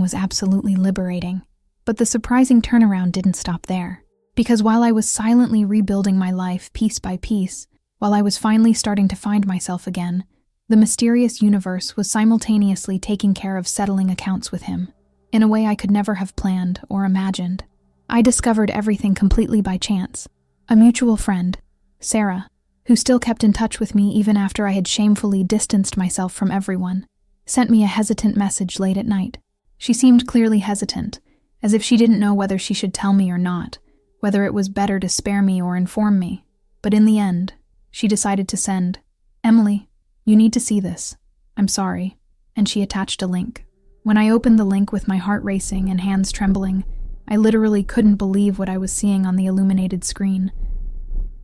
was absolutely liberating. But the surprising turnaround didn't stop there, because while I was silently rebuilding my life piece by piece, while I was finally starting to find myself again, the mysterious universe was simultaneously taking care of settling accounts with him, in a way I could never have planned or imagined. I discovered everything completely by chance. A mutual friend, Sarah, who still kept in touch with me even after I had shamefully distanced myself from everyone, sent me a hesitant message late at night. She seemed clearly hesitant, as if she didn't know whether she should tell me or not, whether it was better to spare me or inform me. But in the end, she decided to send, "Emily, you need to see this. I'm sorry," and she attached a link. When I opened the link with my heart racing and hands trembling, I literally couldn't believe what I was seeing on the illuminated screen.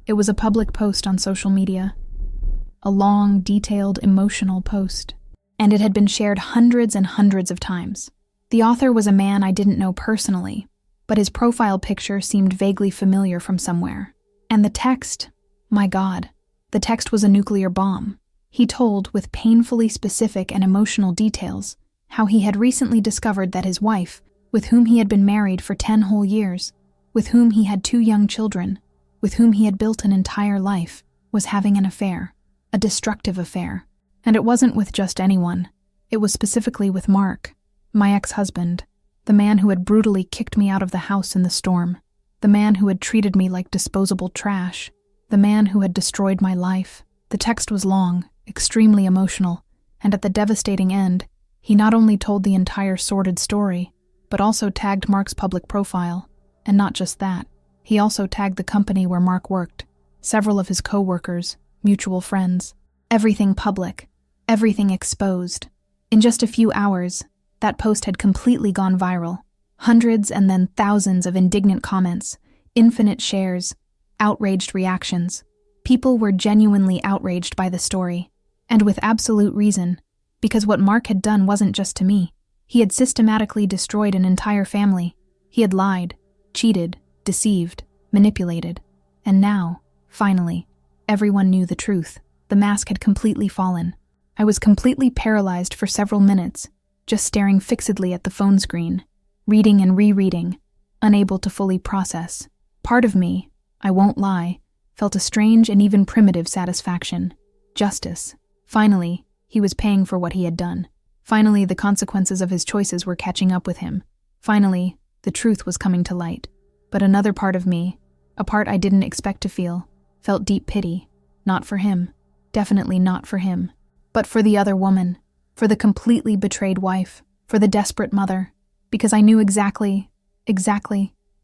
It was a public post on social media, a long, detailed, emotional post, and it had been shared hundreds and hundreds of times. The author was a man I didn't know personally, but his profile picture seemed vaguely familiar from somewhere. And the text, my God, the text was a nuclear bomb. He told, with painfully specific and emotional details, how he had recently discovered that his wife, with whom he had been married for 10 whole years, with whom he had 2 young children, with whom he had built an entire life, was having an affair, a destructive affair. And it wasn't with just anyone. It was specifically with Mark, my ex-husband, the man who had brutally kicked me out of the house in the storm, the man who had treated me like disposable trash, the man who had destroyed my life. The text was long, extremely emotional, and at the devastating end, he not only told the entire sordid story, but also tagged Mark's public profile. And not just that, he also tagged the company where Mark worked, several of his co-workers, mutual friends. Everything public, everything exposed. In just a few hours, that post had completely gone viral. Hundreds and then thousands of indignant comments, infinite shares, outraged reactions. People were genuinely outraged by the story, and with absolute reason, because what Mark had done wasn't just to me. He had systematically destroyed an entire family. He had lied, cheated, deceived, manipulated. And now, finally, everyone knew the truth. The mask had completely fallen. I was completely paralyzed for several minutes, just staring fixedly at the phone screen, reading and rereading, unable to fully process. Part of me, I won't lie, felt a strange and even primitive satisfaction. Justice. Finally, he was paying for what he had done. Finally, the consequences of his choices were catching up with him. Finally, the truth was coming to light. But another part of me, a part I didn't expect to feel, felt deep pity. Not for him. Definitely not for him. But for the other woman. For the completely betrayed wife. For the desperate mother. Because I knew exactly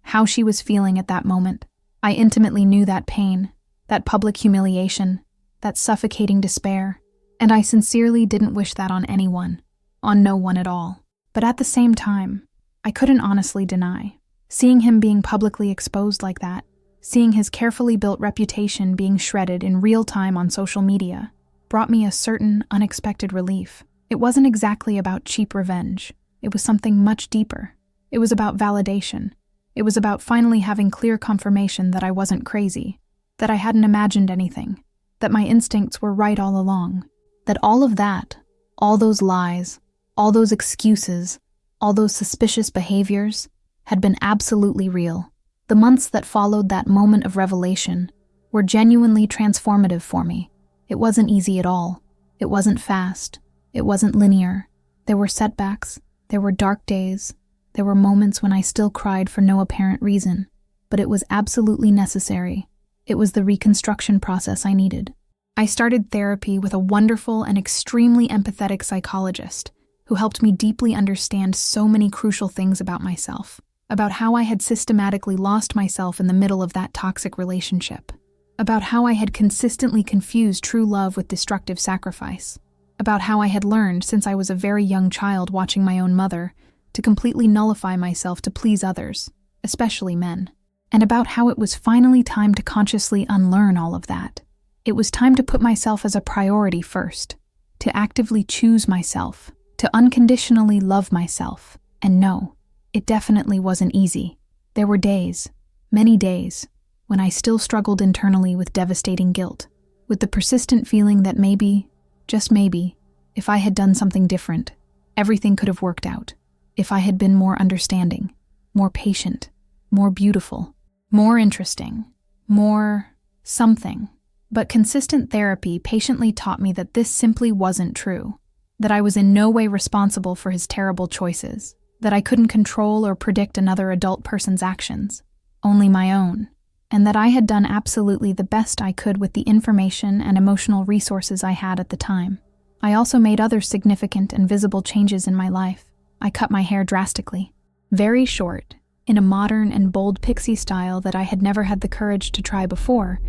how she was feeling at that moment. I intimately knew that pain, that public humiliation, that suffocating despair, and I sincerely didn't wish that on anyone, on no one at all. But at the same time, I couldn't honestly deny. Seeing him being publicly exposed like that, seeing his carefully built reputation being shredded in real time on social media, brought me a certain unexpected relief. It wasn't exactly about cheap revenge. It was something much deeper. It was about validation. It was about finally having clear confirmation that I wasn't crazy, that I hadn't imagined anything, that my instincts were right all along, that all of that, all those lies, all those excuses, all those suspicious behaviors, had been absolutely real. The months that followed that moment of revelation were genuinely transformative for me. It wasn't easy at all. It wasn't fast. It wasn't linear. There were setbacks. There were dark days. There were moments when I still cried for no apparent reason. But it was absolutely necessary. It was the reconstruction process I needed. I started therapy with a wonderful and extremely empathetic psychologist who helped me deeply understand so many crucial things about myself, about how I had systematically lost myself in the middle of that toxic relationship, about how I had consistently confused true love with destructive sacrifice, about how I had learned since I was a very young child watching my own mother to completely nullify myself to please others, especially men, and about how it was finally time to consciously unlearn all of that. It was time to put myself as a priority first, to actively choose myself, to unconditionally love myself. And no, it definitely wasn't easy. There were days, many days, when I still struggled internally with devastating guilt, with the persistent feeling that maybe, just maybe, if I had done something different, everything could have worked out. If I had been more understanding, more patient, more beautiful, more interesting, more something. But consistent therapy patiently taught me that this simply wasn't true, that I was in no way responsible for his terrible choices, that I couldn't control or predict another adult person's actions, only my own, and that I had done absolutely the best I could with the information and emotional resources I had at the time. I also made other significant and visible changes in my life. I cut my hair drastically, very short, in a modern and bold pixie style that I had never had the courage to try before,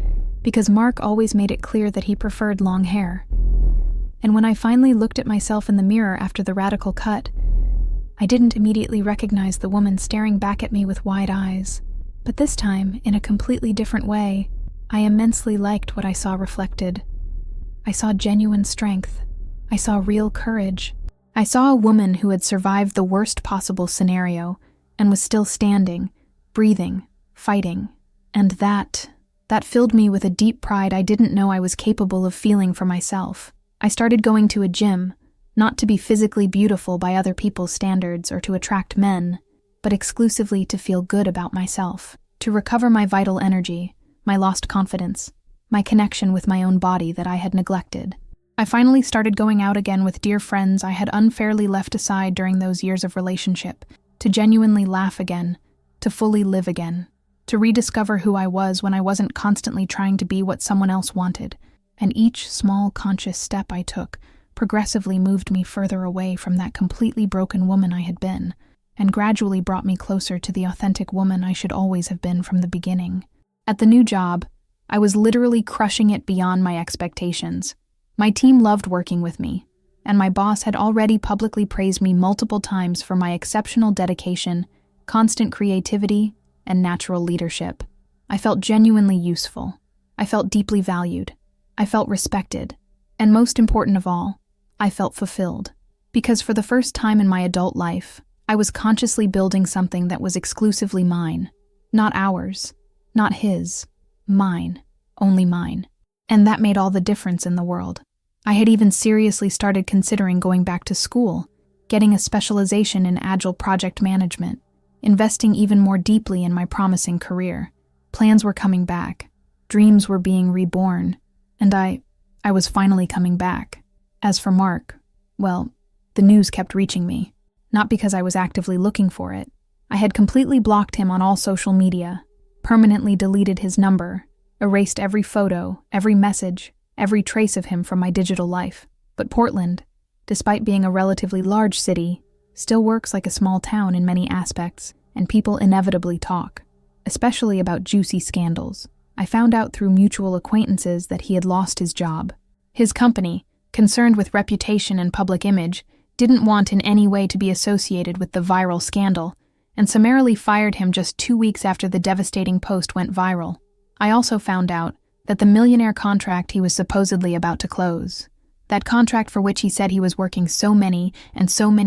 because Mark always made it clear that he preferred long hair. And when I finally looked at myself in the mirror after the radical cut, I didn't immediately recognize the woman staring back at me with wide eyes. But this time, in a completely different way, I immensely liked what I saw reflected. I saw genuine strength. I saw real courage. I saw a woman who had survived the worst possible scenario and was still standing, breathing, fighting. And that filled me with a deep pride I didn't know I was capable of feeling for myself. I started going to a gym, not to be physically beautiful by other people's standards or to attract men, but exclusively to feel good about myself, to recover my vital energy, my lost confidence, my connection with my own body that I had neglected. I finally started going out again with dear friends I had unfairly left aside during those years of relationship, to genuinely laugh again, to fully live again, to rediscover who I was when I wasn't constantly trying to be what someone else wanted. And each small conscious step I took progressively moved me further away from that completely broken woman I had been, and gradually brought me closer to the authentic woman I should always have been from the beginning. At the new job, I was literally crushing it beyond my expectations. My team loved working with me, and my boss had already publicly praised me multiple times for my exceptional dedication, constant creativity, and natural leadership. I felt genuinely useful. I felt deeply valued. I felt respected. And most important of all, I felt fulfilled. Because for the first time in my adult life, I was consciously building something that was exclusively mine. Not ours. Not his. Mine. Only mine. And that made all the difference in the world. I had even seriously started considering going back to school, getting a specialization in agile project management, investing even more deeply in my promising career. Plans were coming back. Dreams were being reborn. And I was finally coming back. As for Mark, well, the news kept reaching me. Not because I was actively looking for it. I had completely blocked him on all social media, permanently deleted his number, erased every photo, every message, every trace of him from my digital life. But Portland, despite being a relatively large city, still works like a small town in many aspects, and people inevitably talk, especially about juicy scandals. I found out through mutual acquaintances that he had lost his job. His company, concerned with reputation and public image, didn't want in any way to be associated with the viral scandal, and summarily fired him just 2 weeks after the devastating post went viral. I also found out that the millionaire contract he was supposedly about to close, that contract for which he said he was working so many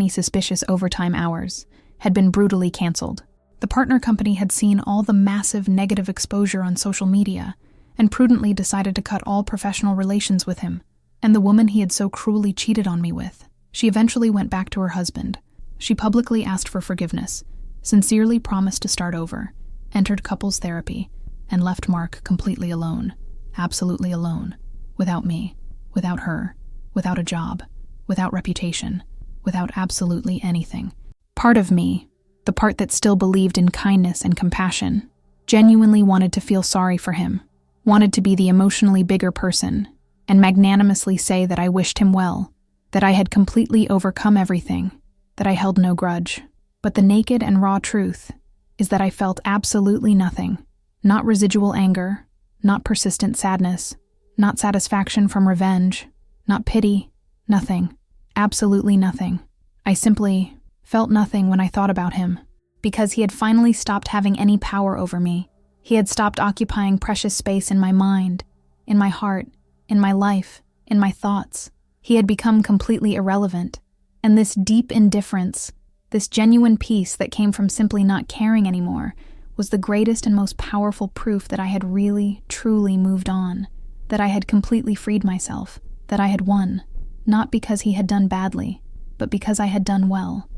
suspicious overtime hours, had been brutally canceled. The partner company had seen all the massive negative exposure on social media and prudently decided to cut all professional relations with him. And the woman he had so cruelly cheated on me with, she eventually went back to her husband. She publicly asked for forgiveness, sincerely promised to start over, entered couples therapy, and left Mark completely alone, absolutely alone, without me, without her, without a job, without reputation, without absolutely anything. Part of me, the part that still believed in kindness and compassion, genuinely wanted to feel sorry for him, wanted to be the emotionally bigger person, and magnanimously say that I wished him well, that I had completely overcome everything, that I held no grudge. But the naked and raw truth is that I felt absolutely nothing. Not residual anger, not persistent sadness, not satisfaction from revenge, not pity, nothing. Absolutely nothing. I simply felt nothing when I thought about him, because he had finally stopped having any power over me. He had stopped occupying precious space in my mind, in my heart, in my life, in my thoughts. He had become completely irrelevant. And this deep indifference, this genuine peace that came from simply not caring anymore, was the greatest and most powerful proof that I had really, truly moved on, that I had completely freed myself, that I had won, not because he had done badly, but because I had done well.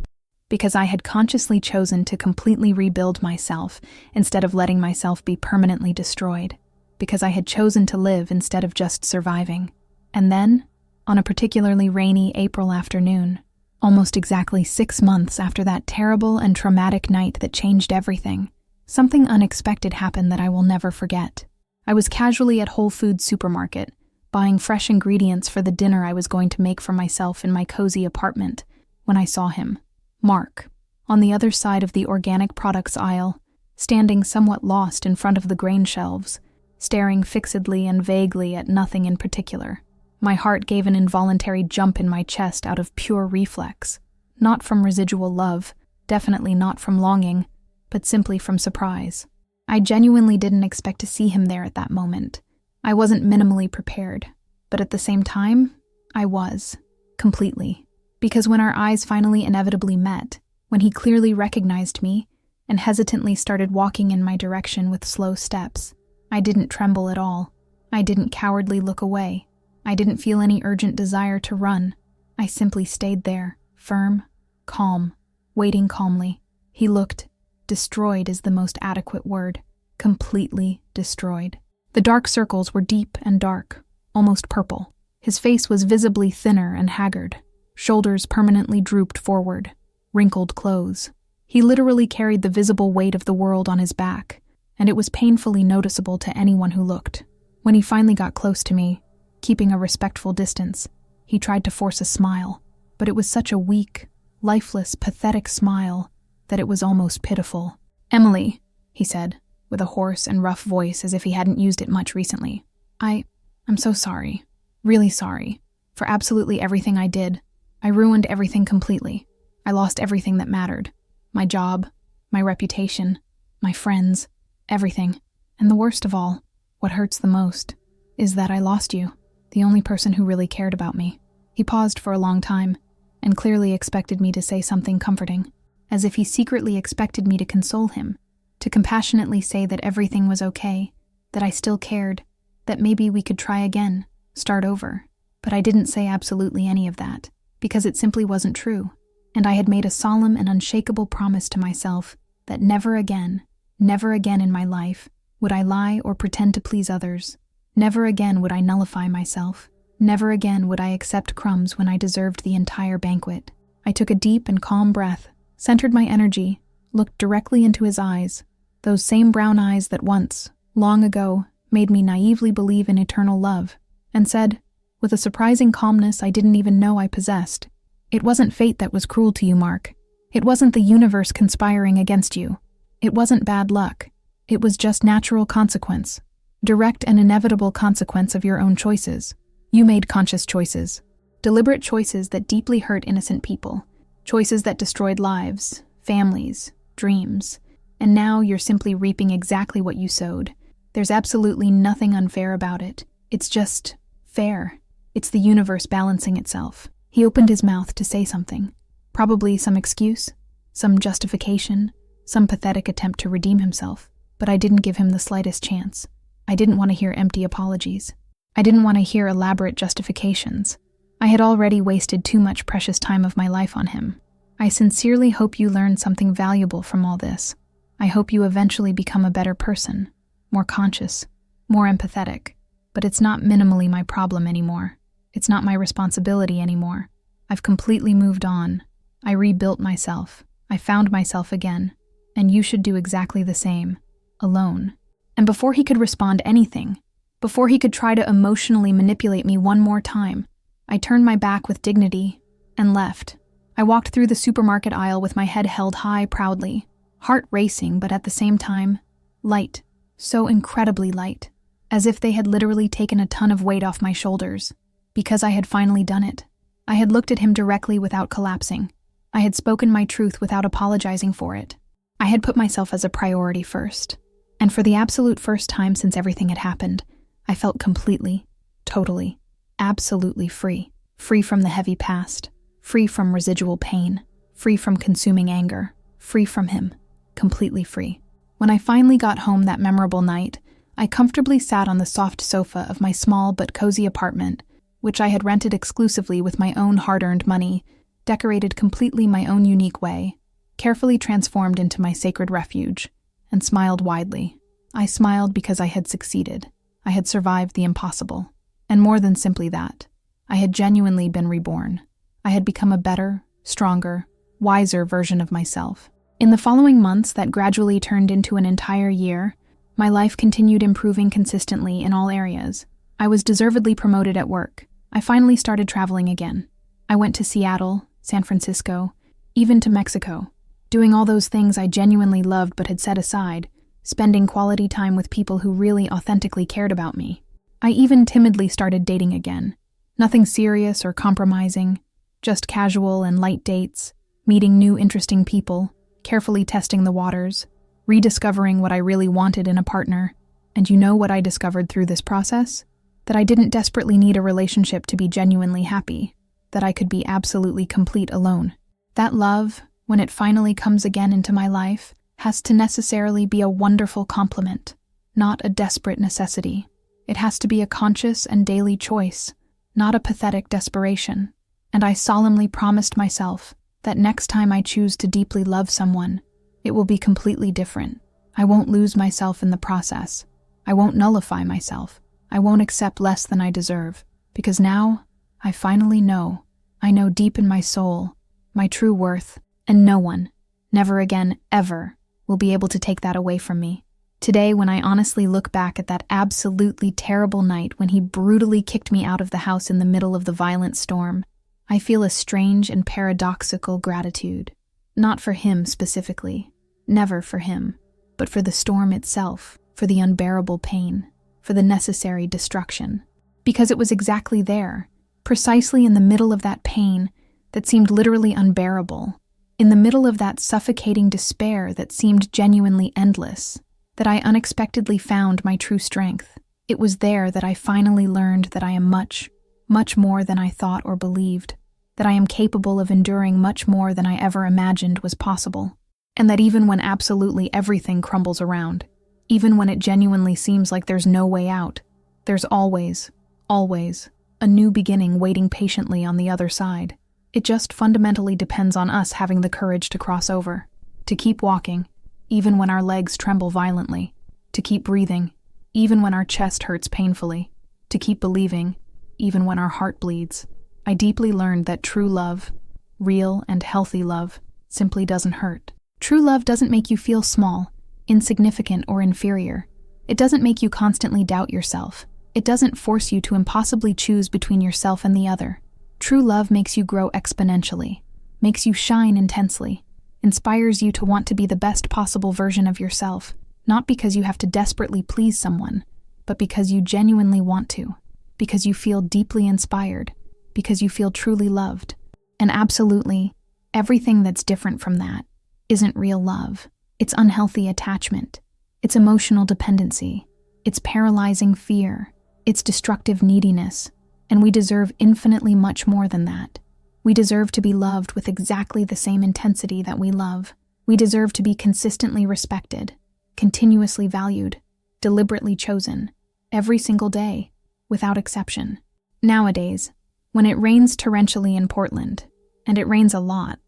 Because I had consciously chosen to completely rebuild myself instead of letting myself be permanently destroyed. Because I had chosen to live instead of just surviving. And then, on a particularly rainy April afternoon, almost exactly 6 months after that terrible and traumatic night that changed everything, something unexpected happened that I will never forget. I was casually at Whole Foods supermarket, buying fresh ingredients for the dinner I was going to make for myself in my cozy apartment, when I saw him, Mark, on the other side of the organic products aisle, standing somewhat lost in front of the grain shelves, staring fixedly and vaguely at nothing in particular. My heart gave an involuntary jump in my chest out of pure reflex, not from residual love, definitely not from longing, but simply from surprise. I genuinely didn't expect to see him there at that moment. I wasn't minimally prepared, but at the same time, I was, completely. Because when our eyes finally inevitably met, when he clearly recognized me and hesitantly started walking in my direction with slow steps, I didn't tremble at all. I didn't cowardly look away. I didn't feel any urgent desire to run. I simply stayed there, firm, calm, waiting calmly. He looked, destroyed is the most adequate word, completely destroyed. The dark circles were deep and dark, almost purple. His face was visibly thinner and haggard, shoulders permanently drooped forward, wrinkled clothes. He literally carried the visible weight of the world on his back, and it was painfully noticeable to anyone who looked. When he finally got close to me, keeping a respectful distance, he tried to force a smile, but it was such a weak, lifeless, pathetic smile that it was almost pitiful. "Emily," he said, with a hoarse and rough voice as if he hadn't used it much recently. I'm so sorry, really sorry, for absolutely everything I did. I ruined everything completely. I lost everything that mattered. My job, my reputation, my friends, everything. And the worst of all, what hurts the most, is that I lost you, the only person who really cared about me. He paused for a long time, and clearly expected me to say something comforting, as if he secretly expected me to console him, to compassionately say that everything was okay, that I still cared, that maybe we could try again, start over. But I didn't say absolutely any of that, because it simply wasn't true, and I had made a solemn and unshakable promise to myself that never again in my life would I lie or pretend to please others. Never again would I nullify myself. Never again would I accept crumbs when I deserved the entire banquet. I took a deep and calm breath, centered my energy, looked directly into his eyes, those same brown eyes that once, long ago, made me naively believe in eternal love, and said, with a surprising calmness I didn't even know I possessed, "It wasn't fate that was cruel to you, Mark. It wasn't the universe conspiring against you. It wasn't bad luck. It was just natural consequence, direct and inevitable consequence of your own choices. You made conscious choices, deliberate choices that deeply hurt innocent people, choices that destroyed lives, families, dreams, and now you're simply reaping exactly what you sowed. There's absolutely nothing unfair about it. It's just fair. It's the universe balancing itself." He opened his mouth to say something, probably some excuse, some justification, some pathetic attempt to redeem himself, but I didn't give him the slightest chance. I didn't want to hear empty apologies. I didn't want to hear elaborate justifications. I had already wasted too much precious time of my life on him. "I sincerely hope you learn something valuable from all this. I hope you eventually become a better person, more conscious, more empathetic. But it's not minimally my problem anymore. It's not my responsibility anymore. I've completely moved on. I rebuilt myself. I found myself again. And you should do exactly the same, alone." And before he could respond anything, before he could try to emotionally manipulate me one more time, I turned my back with dignity and left. I walked through the supermarket aisle with my head held high proudly, heart racing, but at the same time, light, so incredibly light, as if they had literally taken a ton of weight off my shoulders, because I had finally done it. I had looked at him directly without collapsing. I had spoken my truth without apologizing for it. I had put myself as a priority first. And for the absolute first time since everything had happened, I felt completely, totally, absolutely free. Free from the heavy past, free from residual pain, free from consuming anger, free from him, completely free. When I finally got home that memorable night, I comfortably sat on the soft sofa of my small but cozy apartment, which I had rented exclusively with my own hard-earned money, decorated completely my own unique way, carefully transformed into my sacred refuge, and smiled widely. I smiled because I had succeeded. I had survived the impossible. And more than simply that, I had genuinely been reborn. I had become a better, stronger, wiser version of myself. In the following months that gradually turned into an entire year, my life continued improving consistently in all areas. I was deservedly promoted at work. I finally started traveling again. I went to Seattle, San Francisco, even to Mexico, doing all those things I genuinely loved but had set aside, spending quality time with people who really authentically cared about me. I even timidly started dating again. Nothing serious or compromising, just casual and light dates, meeting new interesting people, carefully testing the waters, rediscovering what I really wanted in a partner. And you know what I discovered through this process? That I didn't desperately need a relationship to be genuinely happy, that I could be absolutely complete alone. That love, when it finally comes again into my life, has to necessarily be a wonderful complement, not a desperate necessity. It has to be a conscious and daily choice, not a pathetic desperation. And I solemnly promised myself that next time I choose to deeply love someone, it will be completely different. I won't lose myself in the process. I won't nullify myself. I won't accept less than I deserve, because now I finally know. I know deep in my soul, my true worth, and no one, never again, ever, will be able to take that away from me. Today, when I honestly look back at that absolutely terrible night when he brutally kicked me out of the house in the middle of the violent storm, I feel a strange and paradoxical gratitude. Not for him specifically, never for him, but for the storm itself, for the unbearable pain, for the necessary destruction. Because it was exactly there, precisely in the middle of that pain that seemed literally unbearable, In the middle of that suffocating despair that seemed genuinely endless, that I unexpectedly found my true strength. It was there that I finally learned that I am much, much more than I thought or believed, that I am capable of enduring much more than I ever imagined was possible, and that even when absolutely everything crumbles around, even when it genuinely seems like there's no way out, there's always, always, a new beginning waiting patiently on the other side. It just fundamentally depends on us having the courage to cross over, to keep walking, even when our legs tremble violently, to keep breathing, even when our chest hurts painfully, to keep believing, even when our heart bleeds. I deeply learned that true love, real and healthy love, simply doesn't hurt. True love doesn't make you feel small, insignificant, or inferior. It doesn't make you constantly doubt yourself. It doesn't force you to impossibly choose between yourself and the other. True love makes you grow exponentially, makes you shine intensely, inspires you to want to be the best possible version of yourself, not because you have to desperately please someone, but because you genuinely want to, because you feel deeply inspired, because you feel truly loved. And absolutely, everything that's different from that isn't real love. It's unhealthy attachment. It's emotional dependency. It's paralyzing fear. It's destructive neediness. And we deserve infinitely much more than that. We deserve to be loved with exactly the same intensity that we love. We deserve to be consistently respected, continuously valued, deliberately chosen, every single day, without exception. Nowadays, when it rains torrentially in Portland, and it rains a lot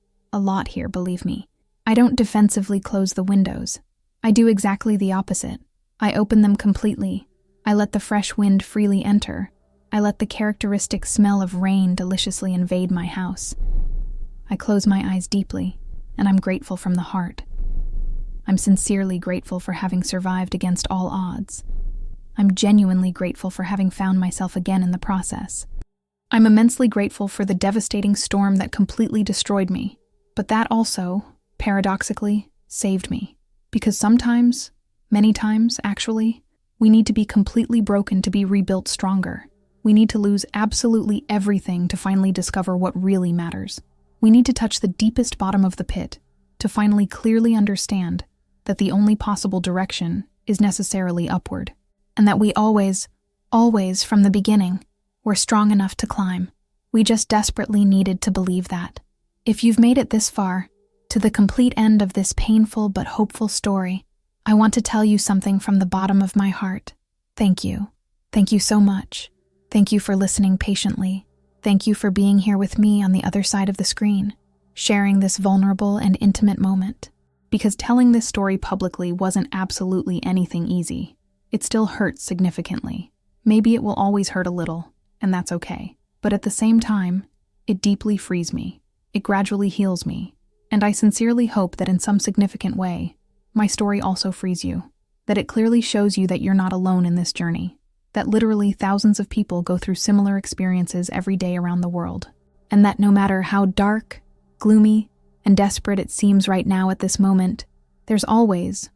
here, believe me, I don't defensively close the windows. I do exactly the opposite. I open them completely. I let the fresh wind freely enter. I let the characteristic smell of rain deliciously invade my house. I close my eyes deeply, and I'm grateful from the heart. I'm sincerely grateful for having survived against all odds. I'm genuinely grateful for having found myself again in the process. I'm immensely grateful for the devastating storm that completely destroyed me, but that also, paradoxically, saved me. Because sometimes, many times actually, we need to be completely broken to be rebuilt stronger. We need to lose absolutely everything to finally discover what really matters. We need to touch the deepest bottom of the pit to finally clearly understand that the only possible direction is necessarily upward, and that we always, from the beginning, were strong enough to climb. We just desperately needed to believe that. If you've made it this far, to the complete end of this painful but hopeful story, I want to tell you something from the bottom of my heart. Thank you. Thank you so much. Thank you for listening patiently. Thank you for being here with me on the other side of the screen, sharing this vulnerable and intimate moment. Because telling this story publicly wasn't absolutely anything easy. It still hurts significantly. Maybe it will always hurt a little, and that's okay. But at the same time, it deeply frees me. It gradually heals me. And I sincerely hope that in some significant way, my story also frees you. That it clearly shows you that you're not alone in this journey. That literally thousands of people go through similar experiences every day around the world. And that no matter how dark, gloomy, and desperate it seems right now at this moment, there's always,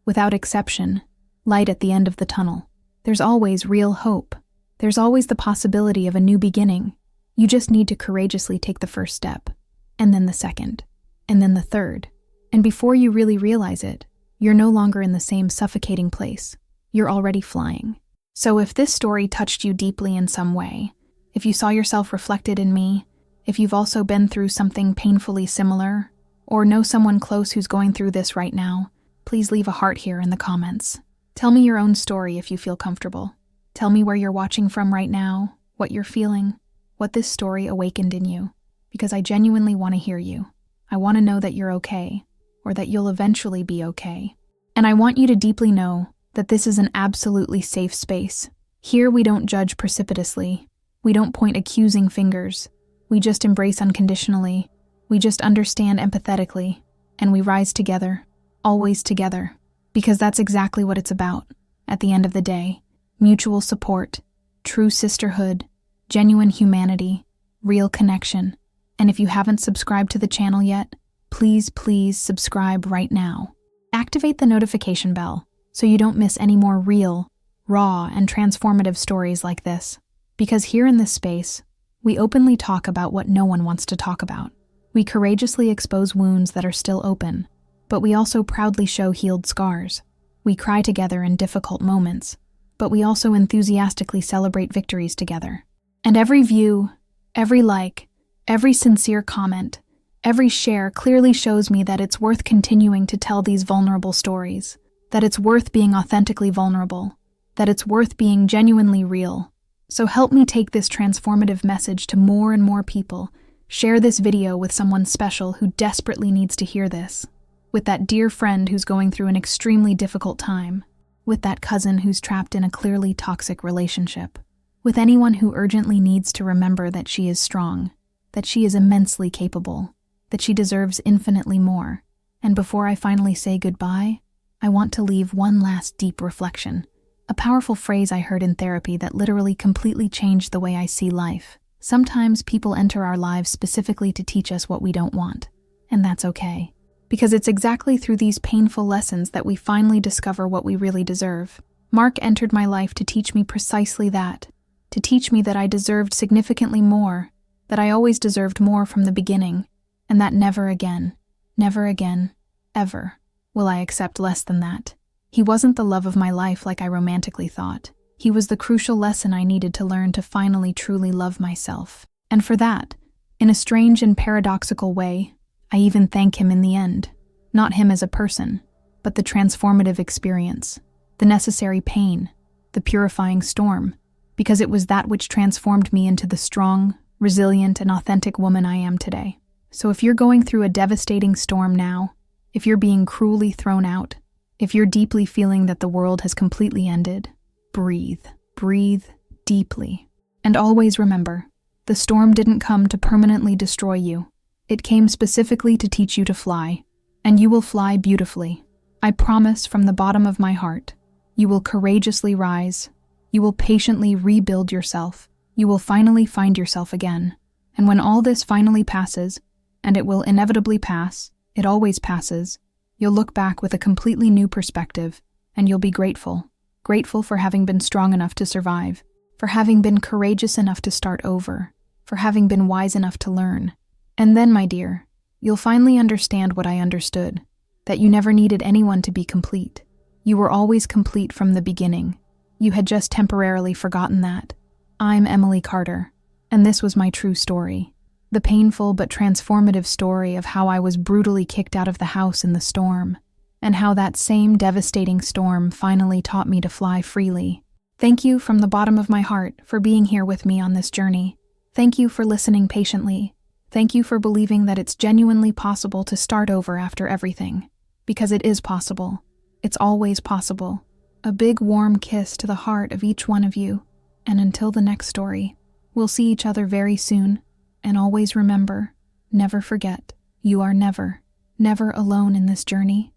without exception, light at the end of the tunnel. There's always real hope. There's always the possibility of a new beginning. You just need to courageously take the first step, and then the second, and then the third. And before you really realize it, you're no longer in the same suffocating place. You're already flying. So if this story touched you deeply in some way, if you saw yourself reflected in me, if you've also been through something painfully similar, or know someone close who's going through this right now, please leave a heart here in the comments. Tell me your own story if you feel comfortable. Tell me where you're watching from right now, what you're feeling, what this story awakened in you, because I genuinely want to hear you. I want to know that you're okay, or that you'll eventually be okay. And I want you to deeply know that this is an absolutely safe space. Here we don't judge precipitously. We don't point accusing fingers. We just embrace unconditionally. We just understand empathetically. And we rise together, always together. Because that's exactly what it's about. At the end of the day, mutual support, true sisterhood, genuine humanity, real connection. And if you haven't subscribed to the channel yet, please subscribe right now. Activate the notification bell so you don't miss any more real, raw, and transformative stories like this. Because here in this space, we openly talk about what no one wants to talk about. We courageously expose wounds that are still open, but we also proudly show healed scars. We cry together in difficult moments, but we also enthusiastically celebrate victories together. And every view, every like, every sincere comment, every share clearly shows me that it's worth continuing to tell these vulnerable stories, that it's worth being authentically vulnerable, that it's worth being genuinely real. So help me take this transformative message to more and more people. Share this video with someone special who desperately needs to hear this. With that dear friend who's going through an extremely difficult time. With that cousin who's trapped in a clearly toxic relationship. With anyone who urgently needs to remember that she is strong, that she is immensely capable, that she deserves infinitely more. And before I finally say goodbye, I want to leave one last deep reflection. A powerful phrase I heard in therapy that literally completely changed the way I see life. Sometimes people enter our lives specifically to teach us what we don't want. And that's okay. Because it's exactly through these painful lessons that we finally discover what we really deserve. Mark entered my life to teach me precisely that. To teach me that I deserved significantly more, that I always deserved more from the beginning, and that never again, ever, will I accept less than that. He wasn't the love of my life like I romantically thought. He was the crucial lesson I needed to learn to finally truly love myself. And for that, in a strange and paradoxical way, I even thank him in the end. Not him as a person, but the transformative experience, the necessary pain, the purifying storm, because it was that which transformed me into the strong, resilient, and authentic woman I am today. So if you're going through a devastating storm now, if you're being cruelly thrown out, if you're deeply feeling that the world has completely ended, breathe deeply. And always remember, the storm didn't come to permanently destroy you. It came specifically to teach you to fly, and you will fly beautifully. I promise from the bottom of my heart, you will courageously rise. You will patiently rebuild yourself. You will finally find yourself again. And when all this finally passes, and it will inevitably pass, it always passes, you'll look back with a completely new perspective, and you'll be grateful. Grateful for having been strong enough to survive, for having been courageous enough to start over, for having been wise enough to learn. And then, my dear, you'll finally understand what I understood, that you never needed anyone to be complete. You were always complete from the beginning. You had just temporarily forgotten that. I'm Emily Carter, and this was my true story. The painful but transformative story of how I was brutally kicked out of the house in the storm, and how that same devastating storm finally taught me to fly freely. Thank you from the bottom of my heart for being here with me on this journey. Thank you for listening patiently. Thank you for believing that it's genuinely possible to start over after everything. Because it is possible. It's always possible. A big warm kiss to the heart of each one of you. And until the next story, we'll see each other very soon. And always remember, never forget, you are never alone in this journey.